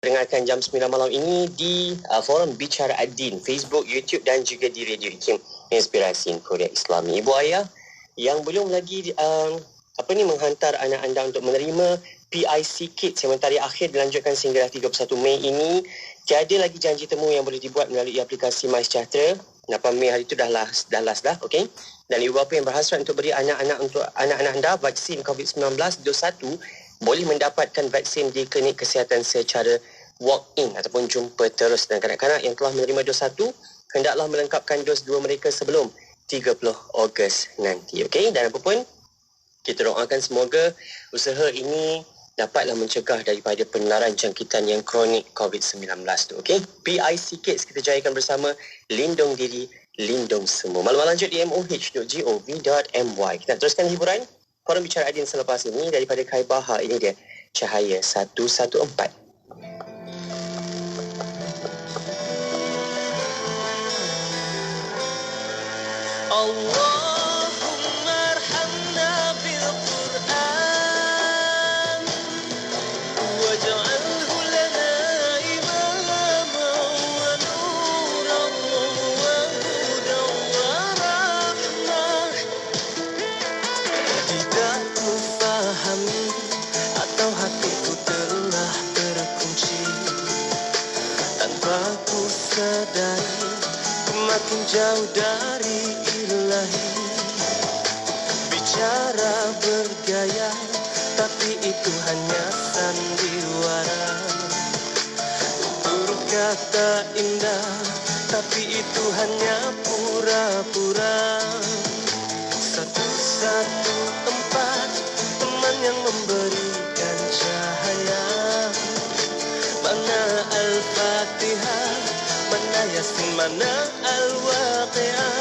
dengarkan jam 9 malam ini di forum Bicara Ad-Din, Facebook, YouTube dan juga di Radio IKIM Inspirasi Korea Islami. Ibu ayah yang belum lagi menghantar anak anda untuk menerima PIC Kit sementara akhir dilanjutkan sehingga 31 Mei ini, tiada lagi janji temu yang boleh dibuat melalui aplikasi MySejahtera. 8 Mei hari itu dah last dah, okey. Dan ibu bapa yang berhasrat untuk beri anak-anak anda vaksin COVID-19 dos 1 boleh mendapatkan vaksin di klinik kesihatan secara walk-in ataupun jumpa terus. Dan kanak-kanak yang telah menerima dos 1 hendaklah melengkapkan dos 2 mereka sebelum 30 Ogos nanti. Okey, dan apapun kita doakan semoga usaha ini dapatlah mencegah daripada penularan jangkitan yang kronik COVID-19 tu. Okey, PIC Kids kita jayakan bersama, lindung diri, lindung semua. Malam lanjut di moh.gov.my. Kita teruskan hiburan forum Bicara Ad-Din selepas ini daripada Kai Bahar. Ini dia Cahaya 114. Allahumma arhamna bil Qur'an waj'alhu lana imaman wa nuran wa hudan wa rahmah. Tidak ku fahami atau hatiku telah terkunci, tanpa ku sadari makin jauh dari ilahi. Bicara bergaya, tapi itu hanya sandiwara. Berkata indah, tapi itu hanya pura-pura. 114 teman yang memberikan cahaya. Mana Al-Fatihah, mana Yasin, mana Al-Waqi'ah.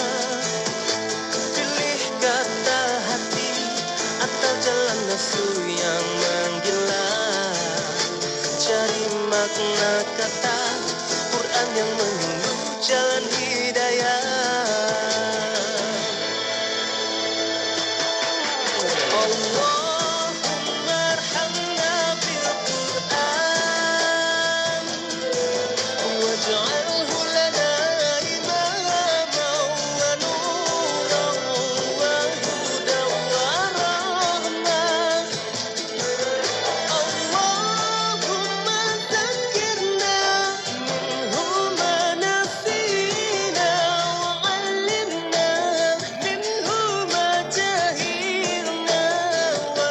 Pilih kata hati atau jalan nafsu yang menggila. Cari makna kata Quran yang menyuruh jalan hidayah. Allahumma arhamna bil Qur'an waj'alhu lana imaman wa nuran wa hudan wa rahmah. Allahumma zakkirna minhu ma nasina wa 'allimna minhu ma jahilna wa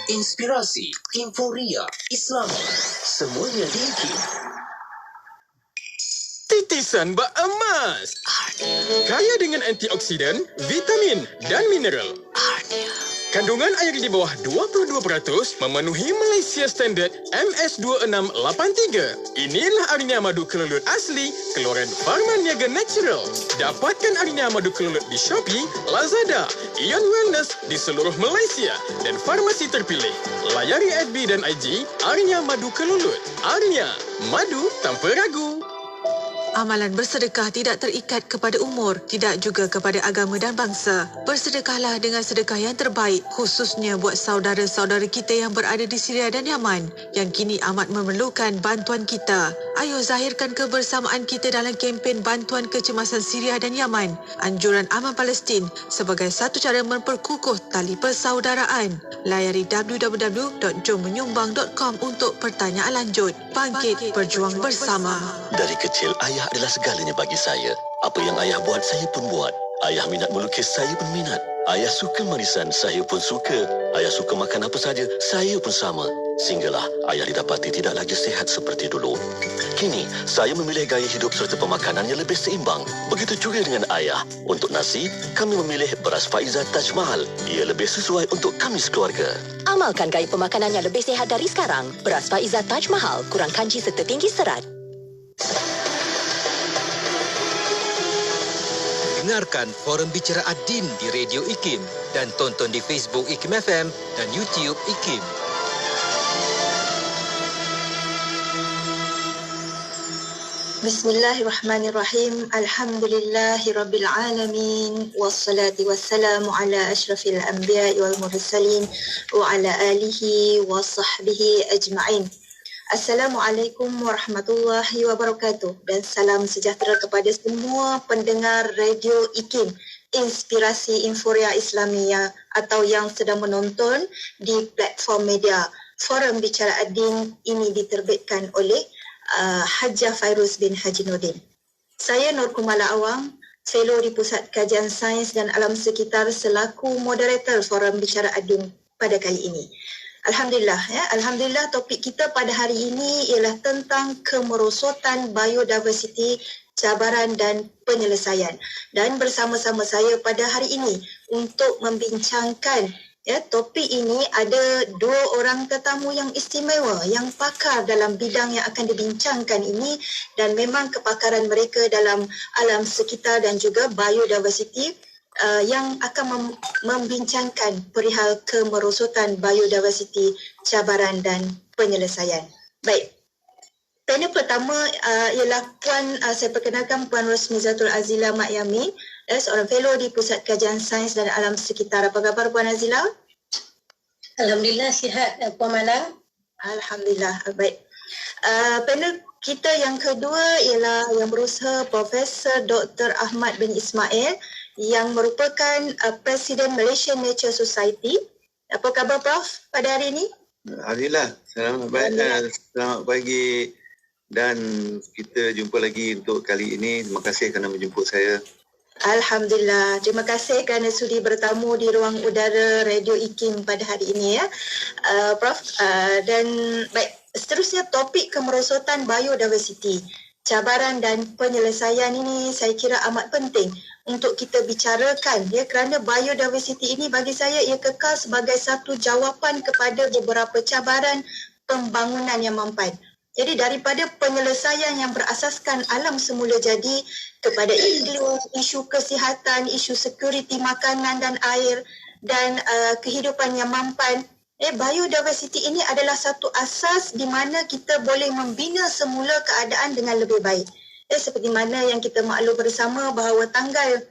inspirasi, euforia, Islam. Semuanya di IKIM. Titisan bak emas. Kaya dengan antioksidan, vitamin dan mineral. Kandungan air di bawah 22% memenuhi Malaysia Standard MS2683. Inilah Arnia Madu Kelulut asli, keluaran Farma Niaga Natural. Dapatkan Arnia Madu Kelulut di Shopee, Lazada, Ion Wellness di seluruh Malaysia dan farmasi terpilih. Layari FB dan IG Arnia Madu Kelulut. Arnia, madu tanpa ragu. Amalan bersedekah tidak terikat kepada umur, tidak juga kepada agama dan bangsa. Bersedekahlah dengan sedekah yang terbaik, khususnya buat saudara-saudara kita yang berada di Syria dan Yaman, yang kini amat memerlukan bantuan kita. Ayo zahirkan kebersamaan kita dalam kempen bantuan kecemasan Syria dan Yaman, anjuran Aman Palestin sebagai satu cara memperkukuh tali persaudaraan. Layari www.jommenyumbang.com untuk pertanyaan lanjut. Bangkit, berjuang bersama. Dari kecil, ayah adalah segalanya bagi saya. Apa yang ayah buat, saya pun buat. Ayah minat melukis, saya pun minat. Ayah suka marisan, saya pun suka. Ayah suka makan apa saja, saya pun sama. Sehinggalah ayah didapati tidak lagi sihat seperti dulu. Kini, saya memilih gaya hidup serta pemakanan yang lebih seimbang. Begitu juga dengan ayah. Untuk nasi, kami memilih beras Faiza Taj Mahal. Ia lebih sesuai untuk kami sekeluarga. Amalkan gaya pemakanan yang lebih sihat dari sekarang. Beras Faiza Taj Mahal, kurang kanji serta tinggi serat. Dengarkan forum bicara Ad-Din di Radio IKIM dan tonton di Facebook IKIM FM dan YouTube IKIM. Bismillahirrahmanirrahim. Alhamdulillahirabbil alamin wassalatu wassalamu ala asyrafil anbiya'i wal mursalin wa ala alihi wa sahbihi ajma'in. Assalamualaikum warahmatullahi wabarakatuh dan salam sejahtera kepada semua pendengar Radio IKIM, Inspirasi Euforia Islamiyah, atau yang sedang menonton di platform media. Forum Bicara Ad-Din ini diterbitkan oleh Hajjah Fairuz bin Haji Nordin. Saya Nur Kumala Awang, fellow di Pusat Kajian Sains dan Alam Sekitar selaku moderator Forum Bicara Ad-Din pada kali ini. Alhamdulillah topik kita pada hari ini ialah tentang kemerosotan biodiversiti, cabaran dan penyelesaian. Dan bersama-sama saya pada hari ini untuk membincangkan topik ini ada dua orang tetamu yang istimewa, yang pakar dalam bidang yang akan dibincangkan ini, dan memang kepakaran mereka dalam alam sekitar dan juga biodiversiti yang akan membincangkan perihal kemerosotan biodiversiti, cabaran dan penyelesaian. Baik. Panel pertama ialah saya perkenalkan Puan Rosmizatul Azila Mak Yamin, seorang fellow di Pusat Kajian Sains dan Alam Sekitar. Apa khabar Puan Azila? Alhamdulillah sihat Puan Mala. Alhamdulillah. Baik. Panel kita yang kedua ialah yang berusaha Profesor Dr. Ahmad bin Ismail yang merupakan Presiden Malaysian Nature Society. Apa khabar Prof pada hari ini? Alhamdulillah. Selamat pagi dan kita jumpa lagi untuk kali ini. Terima kasih kerana menjemput saya. Alhamdulillah. Terima kasih kerana sudi bertamu di ruang udara Radio IKIM pada hari ini Prof. Dan baik, seterusnya topik kemerosotan biodiversiti, cabaran dan penyelesaian ini saya kira amat penting untuk kita bicarakan kerana biodiversiti ini bagi saya ia kekal sebagai satu jawapan kepada beberapa cabaran pembangunan yang mampan. Jadi daripada penyelesaian yang berasaskan alam semula jadi kepada iklim, isu kesihatan, isu sekuriti makanan dan air dan kehidupan yang mampan, biodiversiti ini adalah satu asas di mana kita boleh membina semula keadaan dengan lebih baik. Seperti mana yang kita maklum bersama bahawa tanggal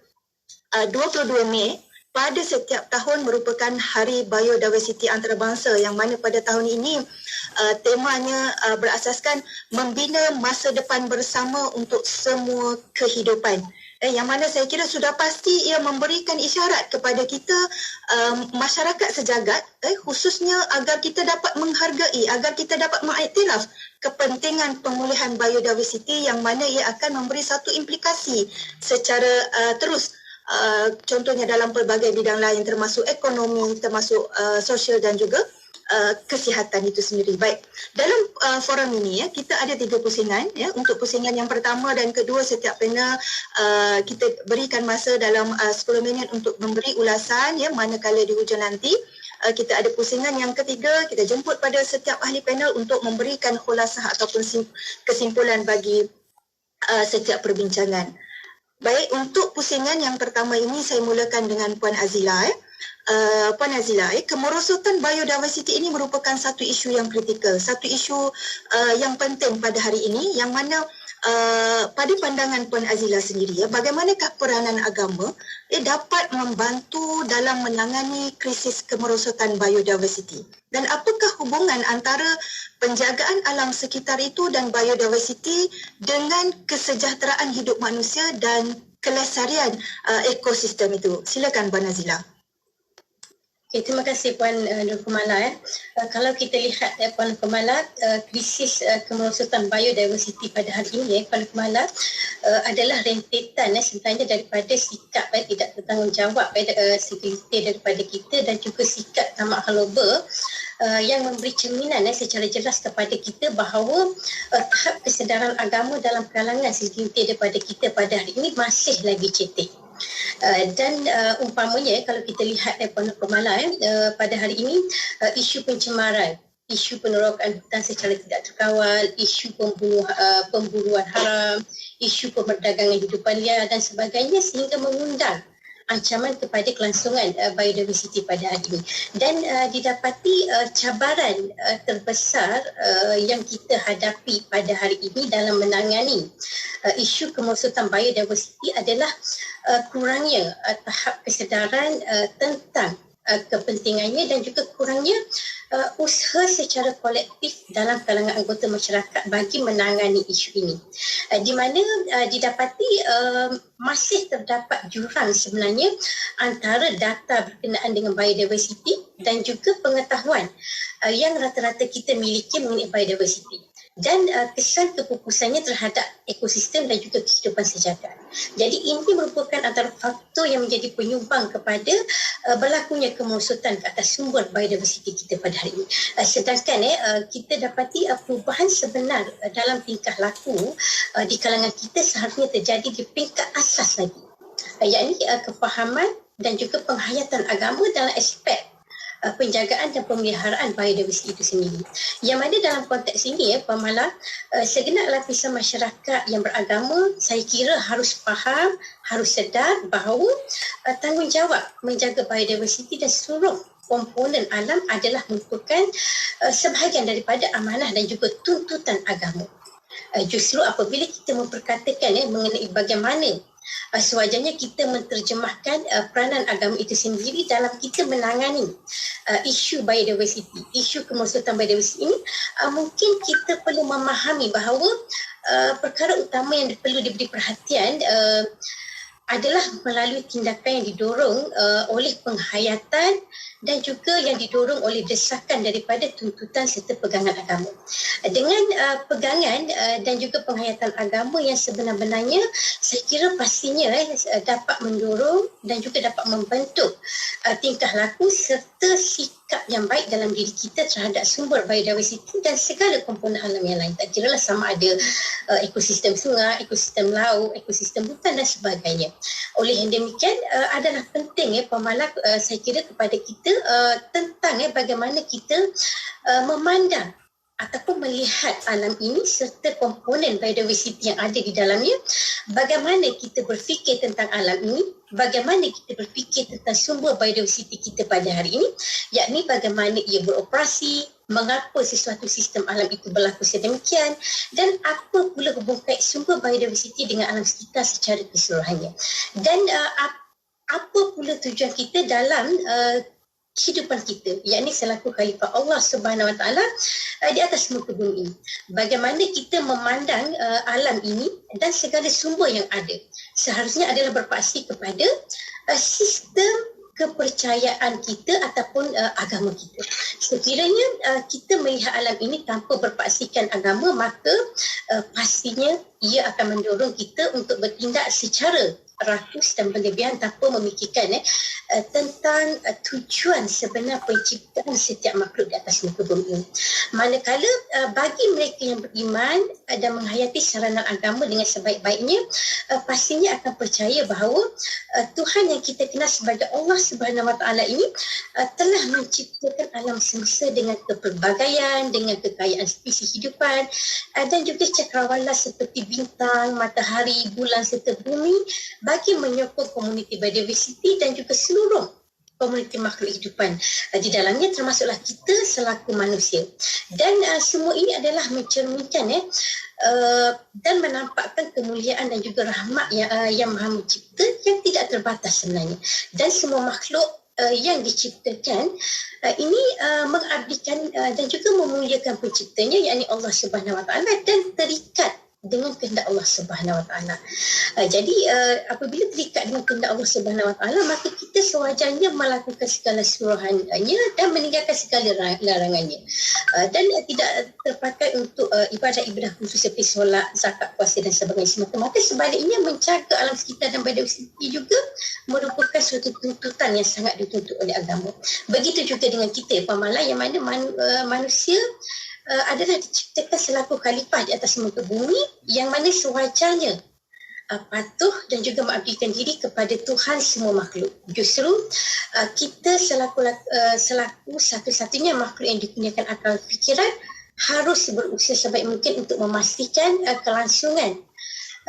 22 Mei pada setiap tahun merupakan Hari Biodiversiti Antarabangsa, yang mana pada tahun ini temanya berasaskan membina masa depan bersama untuk semua kehidupan. Yang mana saya kira sudah pasti ia memberikan isyarat kepada kita masyarakat sejagat, khususnya agar kita dapat menghargai, agar kita dapat mengiktiraf kepentingan pemulihan biodiversiti, yang mana ia akan memberi satu implikasi secara terus, contohnya dalam pelbagai bidang lain termasuk ekonomi, termasuk sosial dan juga kesihatan itu sendiri. Baik, dalam forum ini kita ada 3 pusingan Untuk pusingan yang pertama dan kedua, setiap panel kita berikan masa dalam 10 minit untuk memberi ulasan manakala di hujung nanti. Kita ada pusingan yang ketiga, kita jemput pada setiap ahli panel untuk memberikan khulasah ataupun kesimpulan bagi setiap perbincangan. Baik, untuk pusingan yang pertama ini saya mulakan dengan Puan Azila. Puan Azila, kemerosotan biodiversiti ini merupakan satu isu yang kritikal, satu isu yang penting pada hari ini, yang mana pada pandangan Puan Azila sendiri, bagaimanakah peranan agama dapat membantu dalam menangani krisis kemerosotan biodiversiti, dan apakah hubungan antara penjagaan alam sekitar itu dan biodiversiti dengan kesejahteraan hidup manusia dan kelestarian ekosistem itu? Silakan Puan Azila. Okay, terima kasih Puan Nur Kumala. Kalau kita lihat Puan Kumala, krisis kemerosotan biodiversiti pada hari ini Puan Kumala adalah rentetan sebenarnya daripada sikap tidak bertanggungjawab segelintir daripada kita dan juga sikap tamak haloba yang memberi cerminan secara jelas kepada kita bahawa tahap kesedaran agama dalam kalangan segelintir daripada kita pada hari ini masih lagi cetek. Dan umpamanya kalau kita lihat Puan Kumala pada hari ini, isu pencemaran, isu penerokan hutan secara tidak terkawal, isu pemburuan haram, isu pemerdagangan hidupan liar dan sebagainya, sehingga mengundang ancaman kepada kelangsungan biodiversiti pada hari ini. Dan didapati cabaran terbesar yang kita hadapi pada hari ini dalam menangani isu kemerosotan biodiversiti adalah kurangnya tahap kesedaran tentang kepentingannya dan juga kurangnya usaha secara kolektif dalam kalangan anggota masyarakat bagi menangani isu ini, di mana didapati masih terdapat jurang sebenarnya antara data berkenaan dengan biodiversiti dan juga pengetahuan yang rata-rata kita miliki mengenai biodiversiti dan kesan kepupusannya terhadap ekosistem dan juga kehidupan sejagat. Jadi ini merupakan antara faktor yang menjadi penyumbang kepada berlakunya kemerosotan ke atas sumber biodiversiti kita pada hari ini. Sedangkan kita dapati perubahan sebenar dalam tingkah laku di kalangan kita seharusnya terjadi di peringkat asas lagi, yakni kefahaman dan juga penghayatan agama dalam aspek penjagaan dan pemeliharaan biodiversiti itu sendiri. Yang mana dalam konteks ini Puan Mala, segenap lapisan masyarakat yang beragama saya kira harus faham, harus sedar bahawa tanggungjawab menjaga biodiversiti dan seluruh komponen alam adalah merupakan sebahagian daripada amanah dan juga tuntutan agama. Justru apabila kita memperkatakan mengenai bagaimana sewajarnya kita menterjemahkan peranan agama itu sendiri dalam kita menangani isu biodiversiti, isu kemerosotan biodiversiti ini, mungkin kita perlu memahami bahawa perkara utama yang perlu diberi perhatian adalah melalui tindakan yang didorong oleh penghayatan dan juga yang didorong oleh desakan daripada tuntutan serta pegangan agama. Dengan pegangan dan juga penghayatan agama yang sebenar-benarnya, saya kira pastinya dapat mendorong dan juga dapat membentuk tingkah laku serta sikap yang baik dalam diri kita terhadap sumber biodiversiti dan segala komponen alam yang lain. Tak kiralah sama ada ekosistem sungai, ekosistem laut, ekosistem hutan dan sebagainya. Oleh yang demikian adalah penting Puan Mala, saya kira kepada kita tentang bagaimana kita memandang ataupun melihat alam ini serta komponen biodiversiti yang ada di dalamnya, bagaimana kita berfikir tentang alam ini, bagaimana kita berfikir tentang sumber biodiversiti kita pada hari ini, yakni bagaimana ia beroperasi, mengapa sesuatu sistem alam itu berlaku sedemikian dan apa pula hubung kait sumber biodiversiti dengan alam sekitar secara keseluruhannya. Dan apa pula tujuan kita dalam kehidupan kita, yakni selaku khalifah Allah Subhanahu Wa Taala di atas muka bumi ini. Bagaimana kita memandang alam ini dan segala sumber yang ada seharusnya adalah berpaksi kepada sistem kepercayaan kita ataupun agama kita. Sekiranya kita melihat alam ini tanpa berpaksikan agama, maka pastinya ia akan mendorong kita untuk bertindak secara rakus dan berlebihan tanpa memikirkan tentang tujuan sebenar penciptaan setiap makhluk di atas muka bumi ini. Manakala bagi mereka yang beriman dan menghayati saranan agama dengan sebaik-baiknya, pastinya akan percaya bahawa Tuhan yang kita kenal sebagai Allah Subhanahu Wa Taala ini telah menciptakan alam semesta dengan kepelbagaian, dengan kekayaan spesies hidupan dan juga cakrawala seperti bintang, matahari, bulan serta bumi bagi menyokong komuniti biodiversiti dan juga seluruh komuniti makhluk hidupan di dalamnya, termasuklah kita selaku manusia. Dan semua ini adalah mencerminkan dan menampakkan kemuliaan dan juga rahmat yang Maha Mencipta yang tidak terbatas sebenarnya. Dan semua makhluk yang diciptakan ini mengabdikan dan juga memuliakan penciptanya, yakni Allah Subhanahu Wa Taala, dan terikat dengan kehendak Allah Subhanahu Wa Taala. Jadi apabila terikat dengan kehendak Allah Subhanahu Wa Taala, maka kita sewajarnya melakukan segala suruhannya dan meninggalkan segala larangannya. Dan tidak terpakai untuk ibadah-ibadah khusus seperti solat, zakat, puasa dan sebagainya. Semata-mata sebaliknya menjaga alam sekitar dan biodiversiti juga merupakan suatu tuntutan yang sangat dituntut oleh agama. Begitu juga dengan kita, Puan Mala, yang mana manusia adalah diciptakan selaku khalifah di atas muka bumi, yang mana sewajarnya patuh dan juga mengabdikan diri kepada Tuhan semua makhluk. Justru kita selaku satu-satunya makhluk yang dikurniakan akal fikiran harus berusaha sebaik mungkin untuk memastikan kelangsungan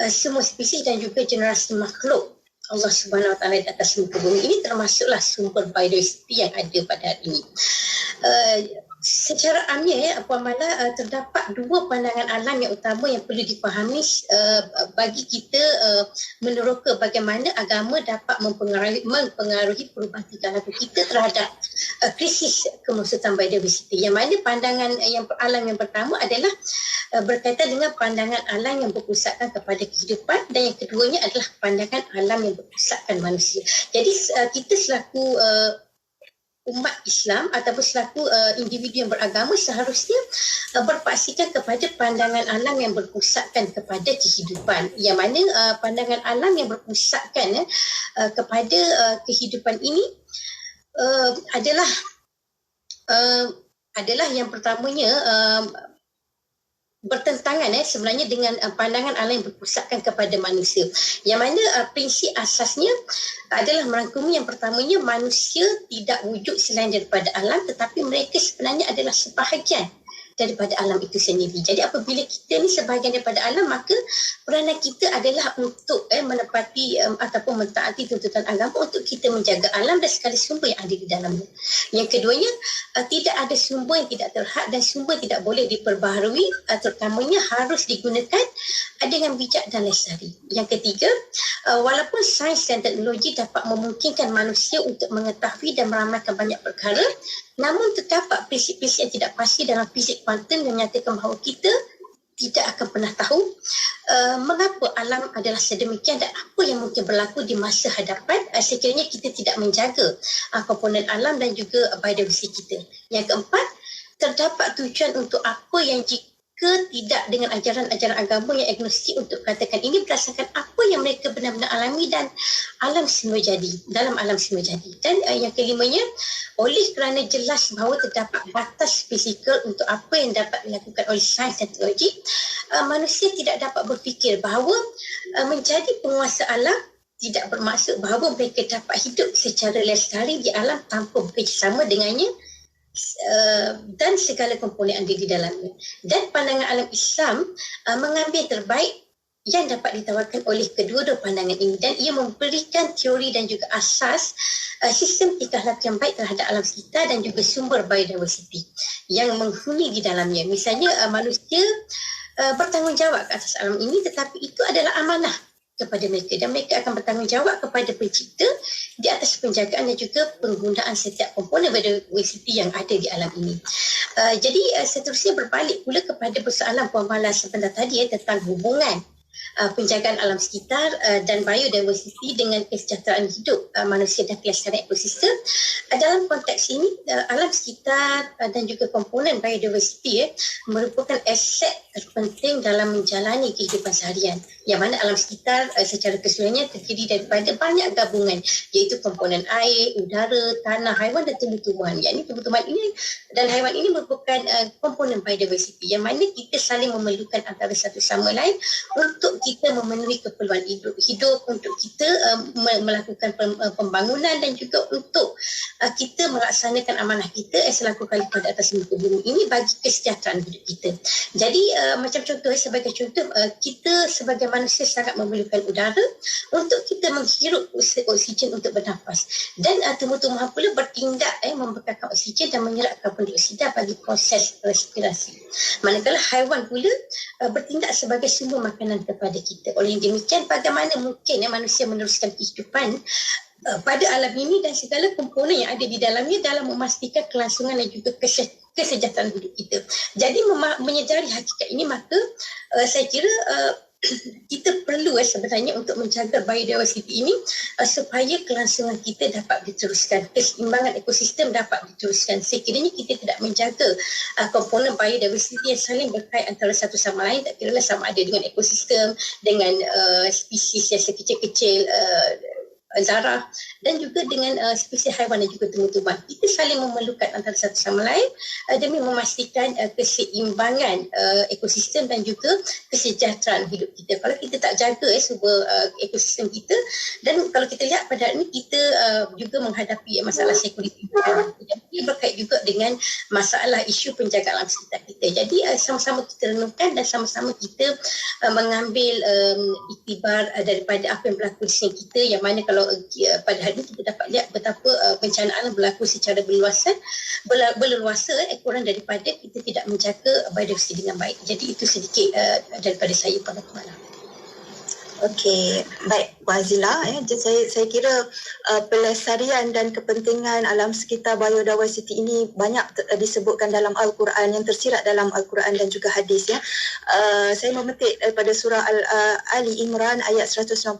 semua spesies dan juga generasi makhluk Allah Subhanahu Wa Taala di atas muka bumi ini, termasuklah sumber biodiversiti yang ada pada hari ini. Secara amnya, Puan Mala, terdapat dua pandangan alam yang utama yang perlu dipahami bagi kita meneroka bagaimana agama dapat mempengaruhi perubahan tingkah laku kita terhadap krisis kemerosot biodiversiti. Yang mana pandangan alam yang pertama adalah berkaitan dengan pandangan alam yang berpusatkan kepada kehidupan, dan yang keduanya adalah pandangan alam yang berpusatkan manusia. Jadi kita selaku umat Islam ataupun selaku individu yang beragama seharusnya berpaksikan kepada pandangan alam yang berpusatkan kepada kehidupan, yang mana pandangan alam yang berpusatkan kepada kehidupan ini adalah yang pertamanya bertentangan sebenarnya dengan pandangan alam yang berpusatkan kepada manusia, yang mana prinsip asasnya adalah merangkumi yang pertamanya, manusia tidak wujud selain daripada alam, tetapi mereka sebenarnya adalah sebahagian daripada alam itu sendiri. Jadi apabila kita ni sebahagian daripada alam, maka peranan kita adalah untuk menepati ataupun mentaati tuntutan agama untuk kita menjaga alam dan segala sumber yang ada di dalamnya. Yang keduanya, tidak ada sumber yang tidak terhad dan sumber tidak boleh diperbaharui, terutamanya harus digunakan dengan bijak dan lestari. Yang ketiga, walaupun sains dan teknologi dapat memungkinkan manusia untuk mengetahui dan meramalkan banyak perkara, namun terdapat prinsip-prinsip yang tidak pasti dalam fizik kuantum yang menyatakan bahawa kita tidak akan pernah tahu mengapa alam adalah sedemikian dan apa yang mungkin berlaku di masa hadapan sekiranya kita tidak menjaga komponen alam dan juga biodiversiti kita. Yang keempat, terdapat tujuan untuk apa yang jika tidak dengan ajaran-ajaran agama yang agnostik untuk katakan ini berdasarkan apa yang mereka benar-benar alami dan dalam alam semua jadi. Dan yang kelimanya, oleh kerana jelas bahawa terdapat batas fizikal untuk apa yang dapat dilakukan oleh sains dan teknologi, manusia tidak dapat berfikir bahawa menjadi penguasa alam tidak bermaksud bahawa mereka dapat hidup secara lestari di alam tanpa bekerjasama dengannya dan segala komponen ada di dalamnya. Dan pandangan alam Islam mengambil terbaik yang dapat ditawarkan oleh kedua-dua pandangan ini, dan ia memberikan teori dan juga asas sistem tingkah laku yang baik terhadap alam sekitar dan juga sumber biodiversiti yang menghuni di dalamnya. Misalnya manusia bertanggungjawab ke atas alam ini, tetapi itu adalah amanah kepada mereka dan mereka akan bertanggungjawab kepada pencipta di atas penjagaan dan juga penggunaan setiap komponen biodiversiti yang ada di alam ini. Jadi seterusnya berbalik pula kepada persoalan Puan Mala sebentar tadi tentang hubungan penjagaan alam sekitar dan biodiversity dengan kesejahteraan hidup manusia dan kelestarian ekosistem. Dalam konteks ini, alam sekitar dan juga komponen biodiversity merupakan aset terpenting dalam menjalani kehidupan seharian, yang mana alam sekitar secara keseluruhannya terdiri daripada banyak gabungan, iaitu komponen air, udara, tanah, haiwan dan tumbuh-tumbuhan. Yang ini tumbuh-tumbuhan ini dan haiwan ini merupakan komponen biodiversity, yang mana kita saling memerlukan antara satu sama lain untuk kita memenuhi keperluan hidup untuk kita melakukan pembangunan dan juga untuk kita melaksanakan amanah kita selaku khalifah di atas muka bumi ini bagi kesejahteraan hidup kita. Jadi macam contoh, sebagai contoh, kita sebagai manusia sangat memerlukan udara untuk kita menghirup oksigen untuk bernafas, dan tumbuh-tumbuhan pula bertindak membekalkan oksigen dan menyerap karbon dioksida bagi proses respirasi. Manakala haiwan pula bertindak sebagai sumber makanan kepada kita. Oleh demikian, bagaimana mungkin manusia meneruskan kehidupan pada alam ini dan segala komponen yang ada di dalamnya dalam memastikan kelangsungan dan juga kesejahteraan hidup kita. Jadi menyedari hakikat ini, maka saya kira kita perlu sebenarnya untuk menjaga biodiversity ini supaya kelangsungan kita dapat diteruskan, keseimbangan ekosistem dapat diteruskan. Sekiranya kita tidak menjaga komponen biodiversity yang saling berkait antara satu sama lain, tak kira sama ada dengan ekosistem, dengan spesies yang sekecil-kecil, zarah, dan juga dengan spesies haiwan dan juga tumbuh-tumbuhan. Kita saling memerlukan antara satu sama lain demi memastikan keseimbangan ekosistem dan juga kesejahteraan hidup kita. Kalau kita tak jaga sumber ekosistem kita, dan kalau kita lihat pada hari ini kita juga menghadapi masalah security, ia berkait juga dengan masalah isu penjagaan alam sekitar kita. Jadi sama-sama kita renungkan dan sama-sama kita mengambil iktibar daripada apa yang berlaku di sini kita, yang mana kalau pada hari ini kita dapat lihat betapa bencana alam berlaku secara berleluasa kurang daripada kita tidak menjaga biodiversity dengan baik. Jadi itu sedikit daripada saya pada malam. Okey, baik Puan Azila. Saya kira pelestarian dan kepentingan alam sekitar biodiversity ini banyak disebutkan dalam Al-Quran, yang tersirat dalam Al-Quran dan juga hadis. Saya memetik daripada surah Ali Imran ayat 191,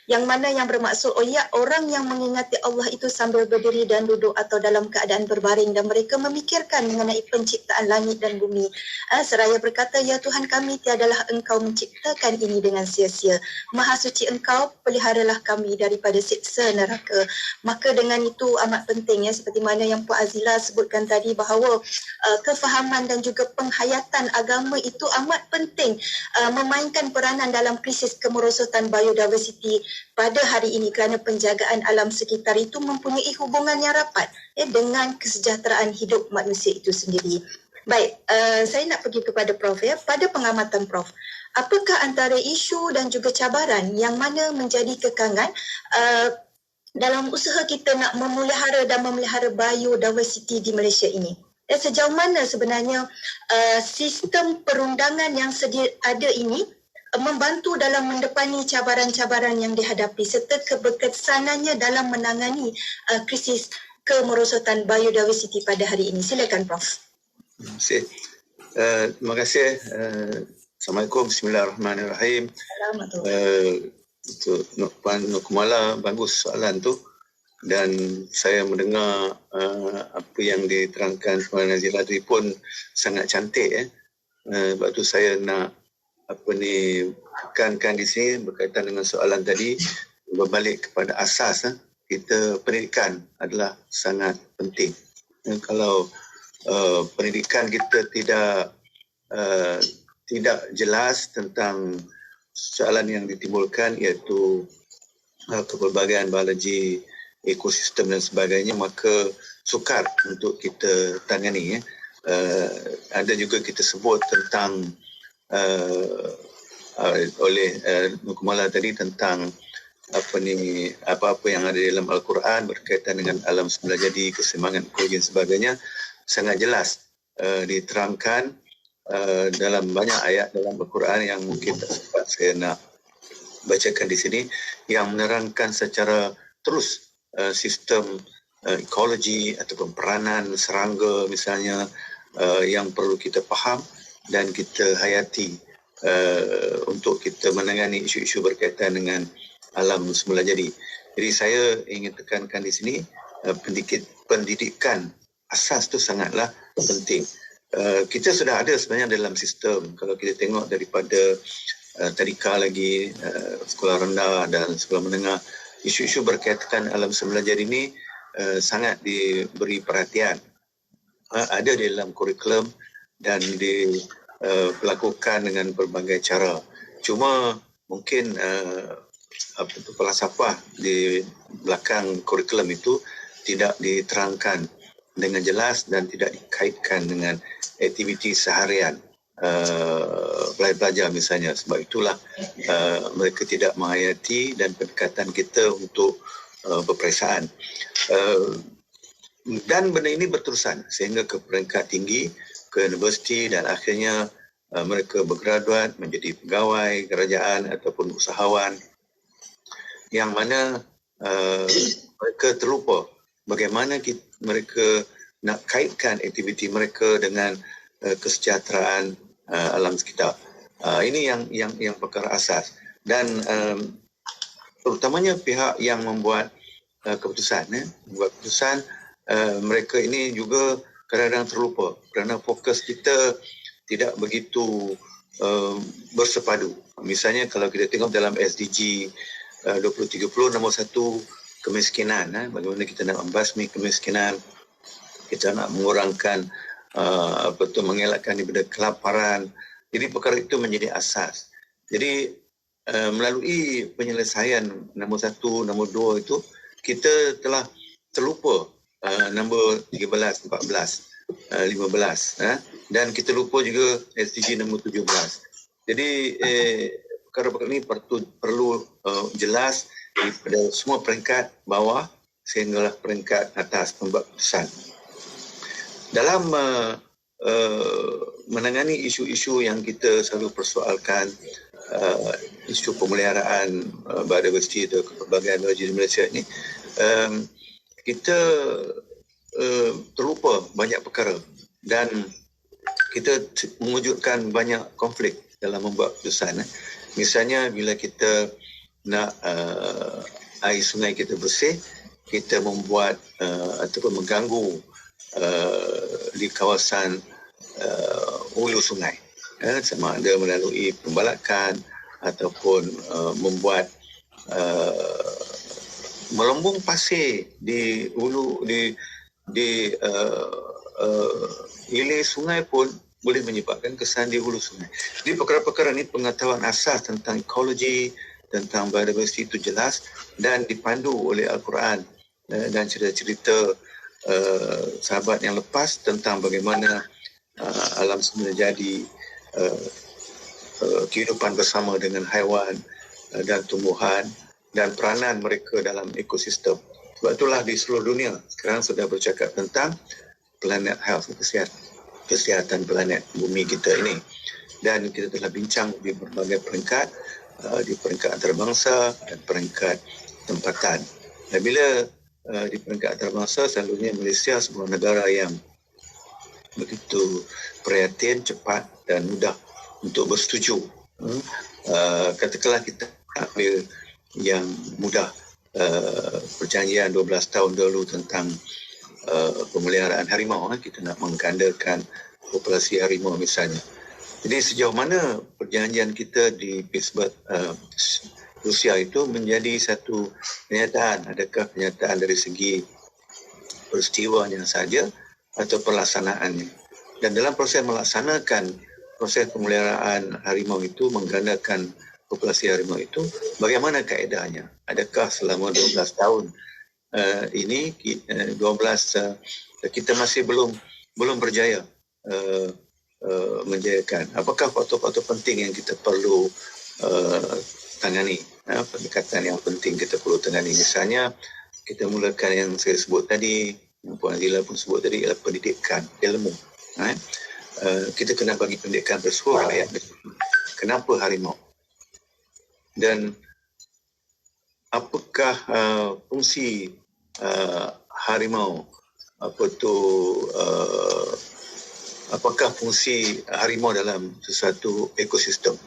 yang mana yang bermaksud orang yang mengingati Allah itu sambil berdiri dan duduk atau dalam keadaan berbaring, dan mereka memikirkan mengenai penciptaan langit dan bumi seraya berkata, ya Tuhan kami, tiadalah Engkau menciptakan ini dengan sia-sia. Maha suci Engkau, peliharalah kami daripada siksa neraka. Maka dengan itu amat penting, seperti mana yang Puan Azila sebutkan tadi, bahawa kefahaman dan juga penghayatan agama itu amat penting memainkan peranan dalam krisis kemerosotan biodiversity pada hari ini, kerana penjagaan alam sekitar itu mempunyai hubungan yang rapat dengan kesejahteraan hidup manusia itu sendiri. Baik, saya nak pergi kepada Prof. Pada pengamatan Prof, apakah antara isu dan juga cabaran yang mana menjadi kekangan dalam usaha kita nak memelihara dan memelihara biodiversity di Malaysia ini? Sejauh mana sebenarnya sistem perundangan yang sedia ada ini membantu dalam mendepani cabaran-cabaran yang dihadapi serta keberkesanannya dalam menangani krisis kemerosotan biodiversity pada hari ini? Silakan Prof. Terima kasih. Assalamualaikum, bismillahirrahmanirrahim. Untuk Puan Nur Kumala, bagus soalan tu, dan saya mendengar apa yang diterangkan Puan Nazila tadi pun sangat cantik. Sebab tu saya nak tekankan di sini berkaitan dengan soalan tadi, berbalik kepada asas kita, pendidikan adalah sangat penting. Kalau pendidikan kita tidak jelas tentang soalan yang ditimbulkan, iaitu kepelbagaian biologi, ekosistem dan sebagainya, maka sukar untuk kita tangani. Ada juga kita sebut tentang oleh Nur Kumala tadi tentang apa-apa yang ada dalam Al-Quran berkaitan dengan alam semula jadi, keseimbangan ekologi dan sebagainya, sangat jelas diterangkan dalam banyak ayat dalam Al-Quran yang mungkin tak sempat saya nak bacakan di sini, yang menerangkan secara terus sistem ekologi ataupun peranan serangga misalnya yang perlu kita faham dan kita hayati untuk kita menangani isu-isu berkaitan dengan alam semula jadi. Jadi saya ingin tekankan di sini pendidikan asas itu sangatlah penting. Kita sudah ada sebenarnya dalam sistem. Kalau kita tengok daripada tadika lagi, sekolah rendah dan sekolah menengah, isu-isu berkaitan alam semula jadi ini sangat diberi perhatian. Ada di dalam kurikulum dan dilakukan dengan berbagai cara. Cuma mungkin falsafah di belakang kurikulum itu tidak diterangkan dengan jelas dan tidak dikaitkan dengan aktiviti seharian pelajar misalnya. Sebab itulah mereka tidak menghayati dan pendekatan kita untuk peperiksaan. Dan benda ini berterusan sehingga ke peringkat tinggi, ke universiti dan akhirnya mereka bergraduat menjadi pegawai kerajaan ataupun usahawan yang mana mereka terlupa bagaimana mereka nak kaitkan aktiviti mereka dengan kesejahteraan alam sekitar. Ini yang perkara asas dan terutamanya pihak yang membuat keputusan, mereka ini juga kadang-kadang terlupa kerana fokus kita tidak begitu bersepadu. Misalnya kalau kita tengok dalam SDG 2030 nombor 1 kemiskinan, bagaimana kita nak membasmi kemiskinan, kita nak mengurangkan mengelakkan daripada kelaparan. Jadi perkara itu menjadi asas. Jadi melalui penyelesaian nombor 1, nombor 2 itu kita telah terlupa nombor 13, 14, 15 dan kita lupa juga SDG nombor 17. Jadi perkara-perkara ini perlu jelas daripada semua peringkat bawah sehinggalah peringkat atas pembuat keputusan. Dalam menangani isu-isu yang kita selalu persoalkan, isu pemeliharaan biodiversiti atau keberbagai biologi di Malaysia ini, kita terlupa banyak perkara dan kita mewujudkan banyak konflik dalam membuat keputusan. Misalnya bila kita nak air sungai kita bersih, kita membuat ataupun mengganggu di kawasan hulu sungai, sama ada melalui pembalakan ataupun membuat melembung pasir di hulu di hilir sungai pun boleh menyebabkan kesan di hulu sungai. Jadi perkara-perkara ini pengetahuan asas tentang ekologi, tentang biodiversiti itu jelas dan dipandu oleh Al-Quran dan cerita-cerita sahabat yang lepas tentang bagaimana alam semula jadi, kehidupan bersama dengan haiwan dan tumbuhan dan peranan mereka dalam ekosistem. Sebab itulah di seluruh dunia sekarang sudah bercakap tentang planet health, kesihatan planet bumi kita ini. Dan kita telah bincang di berbagai peringkat, di peringkat antarabangsa dan peringkat tempatan. Dan bila di peringkat antarabangsa, selalunya Malaysia sebuah negara yang begitu prihatin, cepat dan mudah untuk bersetuju. Katakanlah kita ambil yang mudah, perjanjian 12 tahun dahulu tentang pemeliharaan harimau. Kita nak menggandakan populasi harimau misalnya. Jadi sejauh mana perjanjian kita di Pittsburgh, Rusia itu menjadi satu kenyataan? Adakah kenyataan dari segi peristiwanya saja atau pelaksanaannya? Dan dalam proses melaksanakan proses pemeliharaan harimau itu, menggandakan populasi harimau itu, bagaimana kaedahnya? Adakah selama 12 tahun ini 12 kita masih belum berjaya menjayakan? Apakah faktor-faktor penting yang kita perlu tangani? Pendekatan yang penting kita perlu tangani. Misalnya kita mulakan yang saya sebut tadi, yang Puan Azila pun sebut tadi, ialah pendidikan ilmu. Kita kena bagi pendidikan bersuara rakyat. Kenapa harimau? Dan apakah fungsi harimau apakah fungsi harimau dalam sesuatu ekosistem.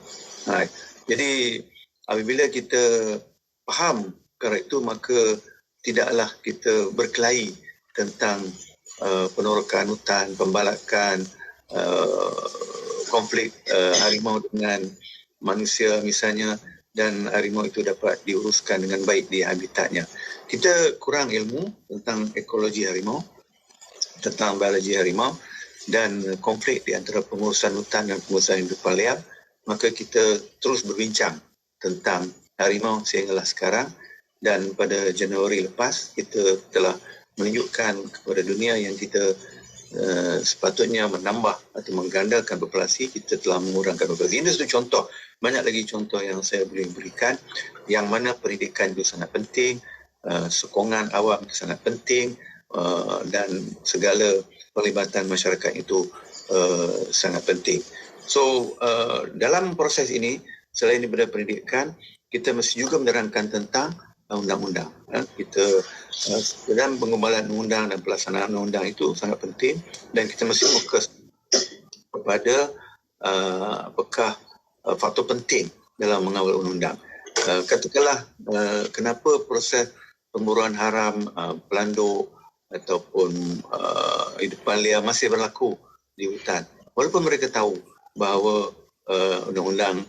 Jadi apabila kita faham perkara itu, maka tidaklah kita berkelahi tentang penorokan hutan, pembalakan, konflik harimau dengan manusia misalnya, dan harimau itu dapat diuruskan dengan baik di habitatnya. Kita kurang ilmu tentang ekologi harimau, tentang biologi harimau dan konflik di antara pengurusan hutan dan pengurusan hidupan liar, maka kita terus berbincang tentang harimau sehinggalah sekarang. Dan pada Januari lepas kita telah menunjukkan kepada dunia yang kita sepatutnya menambah atau menggandakan populasi, kita telah mengurangkan populasi. Ini satu contoh. Banyak lagi contoh yang saya boleh berikan, yang mana pendidikan itu sangat penting, sokongan awam itu sangat penting, dan segala pelibatan masyarakat itu sangat penting. So dalam proses ini, selain daripada pendidikan, kita mesti juga menerangkan tentang undang-undang. Kita dalam pengembalan undang dan pelaksanaan undang itu sangat penting, dan kita mesti fokus kepada apakah faktor penting dalam mengawal undang-undang. Katakanlah kenapa proses pemburuan haram, pelanduk ataupun hidupan liar masih berlaku di hutan, walaupun mereka tahu bahawa undang-undang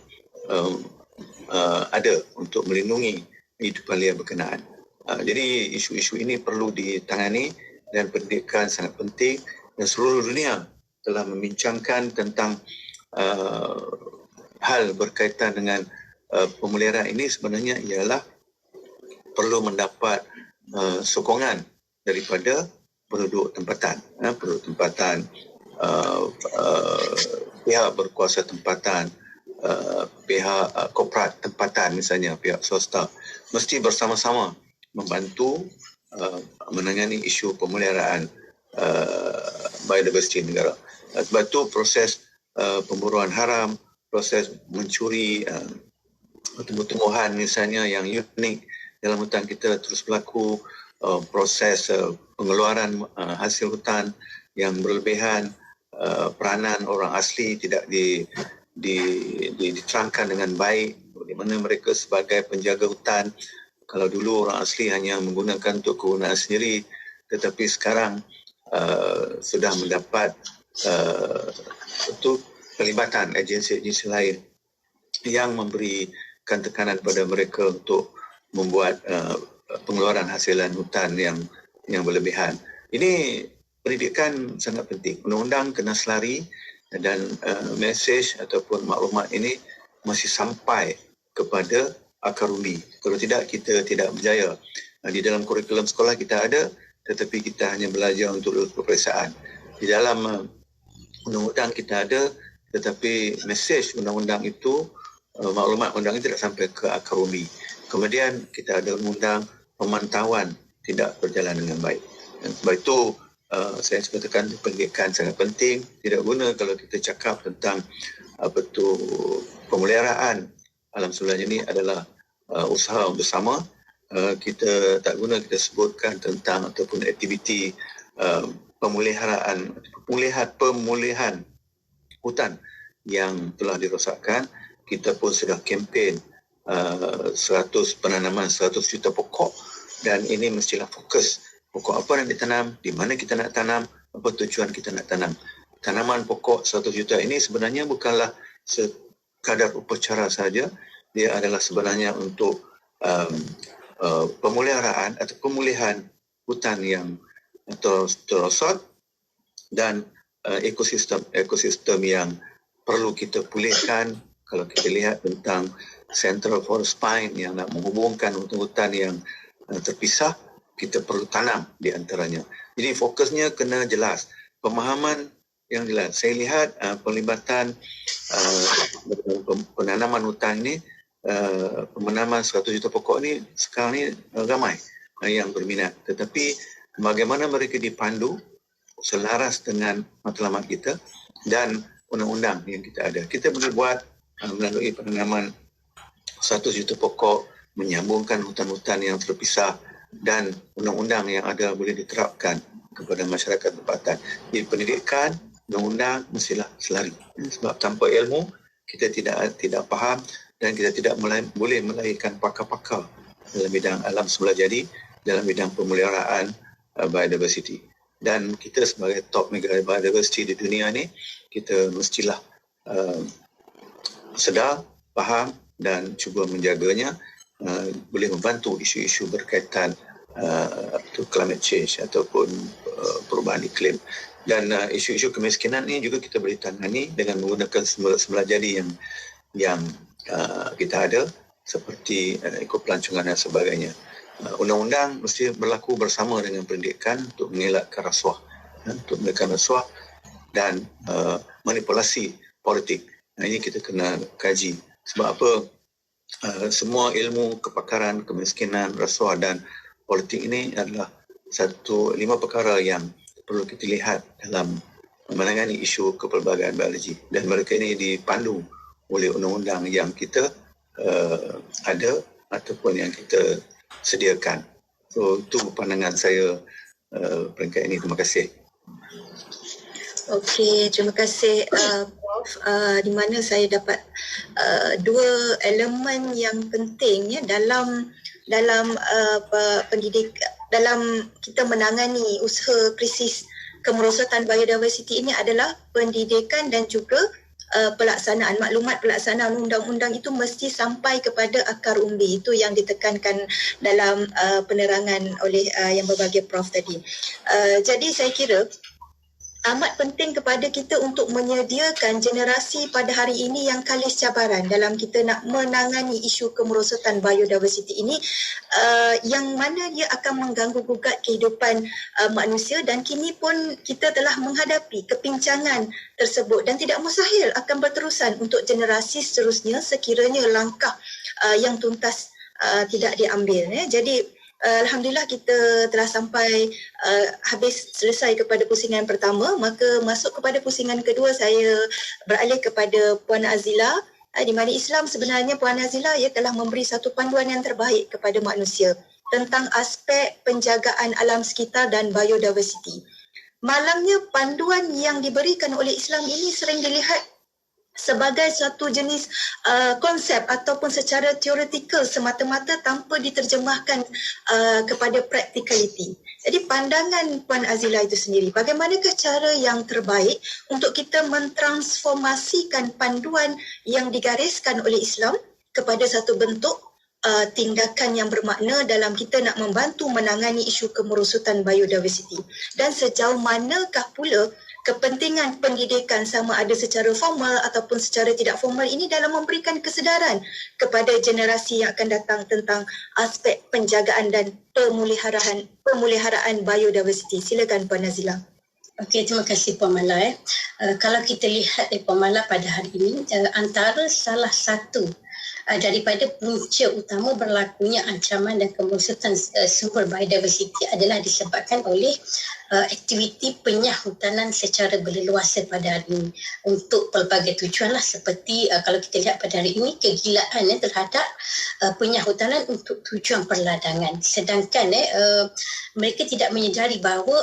ada untuk melindungi hidupan liar berkenaan. Jadi isu-isu ini perlu ditangani, dan pendidikan sangat penting, dan seluruh dunia telah membincangkan tentang hal berkaitan dengan pemeliharaan ini. Sebenarnya ialah perlu mendapat sokongan daripada penduduk tempatan, pihak berkuasa tempatan, pihak korporat tempatan, misalnya pihak swasta, mesti bersama-sama membantu menangani isu pemeliharaan biodiversiti negara. Sebab itu proses pemburuan haram, proses mencuri tumbuh-tumbuhan misalnya yang unik dalam hutan kita terus berlaku, proses pengeluaran hasil hutan yang berlebihan, peranan orang asli tidak diterangkan dengan baik, di mana mereka sebagai penjaga hutan. Kalau dulu orang asli hanya menggunakan untuk kegunaan sendiri, tetapi sekarang sudah mendapat pelibatan agensi-agensi lain yang memberikan tekanan pada mereka untuk membuat pengeluaran hasilan hutan yang berlebihan. Ini pendidikan sangat penting. Undang-undang kena selari, dan mesej ataupun maklumat ini masih sampai kepada akar undi. Kalau tidak, kita tidak berjaya. Di dalam kurikulum sekolah kita ada, tetapi kita hanya belajar untuk lulus peperiksaan. Di dalam undang-undang kita ada, tetapi mesej undang-undang itu, maklumat undang itu tidak sampai ke akar undi. Kemudian kita ada undang pemantauan tidak berjalan dengan baik. Dan sebab itu saya katakan pendidikan sangat penting. Tidak guna kalau kita cakap tentang pemeliharaan alam semula ini adalah usaha bersama. Kita tak guna kita sebutkan tentang ataupun aktiviti pemulihan hutan yang telah dirosakkan. Kita pun sudah kempen 100 penanaman 100 juta pokok, dan ini mestilah fokus. Pokok apa yang ditanam, di mana kita nak tanam, apa tujuan kita nak tanam. Tanaman pokok 100 juta ini sebenarnya bukanlah sekadar upacara saja, dia adalah sebenarnya untuk pemeliharaan atau pemulihan hutan yang terosot dan ekosistem yang perlu kita pulihkan. Kalau kita lihat tentang Central Forest Pine yang nak menghubungkan hutan-hutan yang terpisah, kita perlu tanam di antaranya. Jadi fokusnya kena jelas. Pemahaman yang jelas. Saya lihat pelibatan penanaman hutan ini, penanaman 100 juta pokok ini sekarang ini ramai yang berminat. Tetapi bagaimana mereka dipandu selaras dengan matlamat kita dan undang-undang yang kita ada. Kita boleh buat melalui penanaman 100 juta pokok, menyambungkan hutan-hutan yang terpisah, dan undang-undang yang ada boleh diterapkan kepada masyarakat tempatan. Di pendidikan undang-undang mestilah selari. Sebab tanpa ilmu kita tidak faham dan kita tidak boleh melahirkan pakar-pakar dalam bidang alam semula jadi, dalam bidang pemeliharaan biodiversity. Dan kita sebagai top negara biodiversity di dunia ni, kita mestilah sedar, faham dan cuba menjaganya, boleh membantu isu-isu berkaitan climate change ataupun perubahan iklim. Dan isu-isu kemiskinan ni juga kita boleh tangani dengan menggunakan semula jadi yang kita ada, seperti ekopelancongan dan sebagainya. Undang-undang mesti berlaku bersama dengan pendidikan untuk mengelakkan rasuah, dan manipulasi politik. Ini kita kena kaji. Sebab apa? Semua ilmu kepakaran, kemiskinan, rasuah dan politik ini adalah 5 perkara yang perlu kita lihat dalam menangani isu kepelbagaian biologi, dan mereka ini dipandu oleh undang-undang yang kita ada ataupun yang kita sediakan. So itu pandangan saya peringkat ini. Terima kasih. Okey, terima kasih Prof. Di mana saya dapat dua elemen yang penting ya dalam pendidik, dalam kita menangani usaha krisis kemerosotan biodiversiti ini adalah pendidikan dan juga pelaksanaan. Maklumat pelaksanaan undang-undang itu mesti sampai kepada akar umbi. Itu yang ditekankan dalam penerangan oleh yang berbahagia Prof tadi. Jadi saya kira amat penting kepada kita untuk menyediakan generasi pada hari ini yang kalis cabaran dalam kita nak menangani isu kemerosotan biodiversiti ini, yang mana dia akan mengganggu gugat kehidupan manusia, dan kini pun kita telah menghadapi kepincangan tersebut dan tidak mustahil akan berterusan untuk generasi seterusnya sekiranya langkah yang tuntas tidak diambil. Jadi alhamdulillah kita telah sampai habis selesai kepada pusingan pertama, maka masuk kepada pusingan kedua saya beralih kepada Puan Azila, di mana Islam sebenarnya Puan Azila ia telah memberi satu panduan yang terbaik kepada manusia tentang aspek penjagaan alam sekitar dan biodiversiti. Malangnya panduan yang diberikan oleh Islam ini sering dilihat sebagai satu jenis konsep ataupun secara teoretikal semata-mata tanpa diterjemahkan kepada practicality. Jadi pandangan Puan Azila itu sendiri, bagaimanakah cara yang terbaik untuk kita mentransformasikan panduan yang digariskan oleh Islam kepada satu bentuk tindakan yang bermakna dalam kita nak membantu menangani isu kemerosotan biodiversiti, dan sejauh manakah pula kepentingan pendidikan sama ada secara formal ataupun secara tidak formal ini dalam memberikan kesedaran kepada generasi yang akan datang tentang aspek penjagaan dan pemeliharaan biodiversiti. Silakan Puan Nazila. Okey, terima kasih Puan Mala. Kalau kita lihat Puan Mala pada hari ini, antara salah satu daripada punca utama berlakunya ancaman dan kemerosotan sumber biodiversiti adalah disebabkan oleh aktiviti penyahutanan secara berleluasa pada hari ini untuk pelbagai tujuan lah, seperti kalau kita lihat pada hari ini kegilaan terhadap penyahutanan untuk tujuan perladangan, sedangkan mereka tidak menyedari bahawa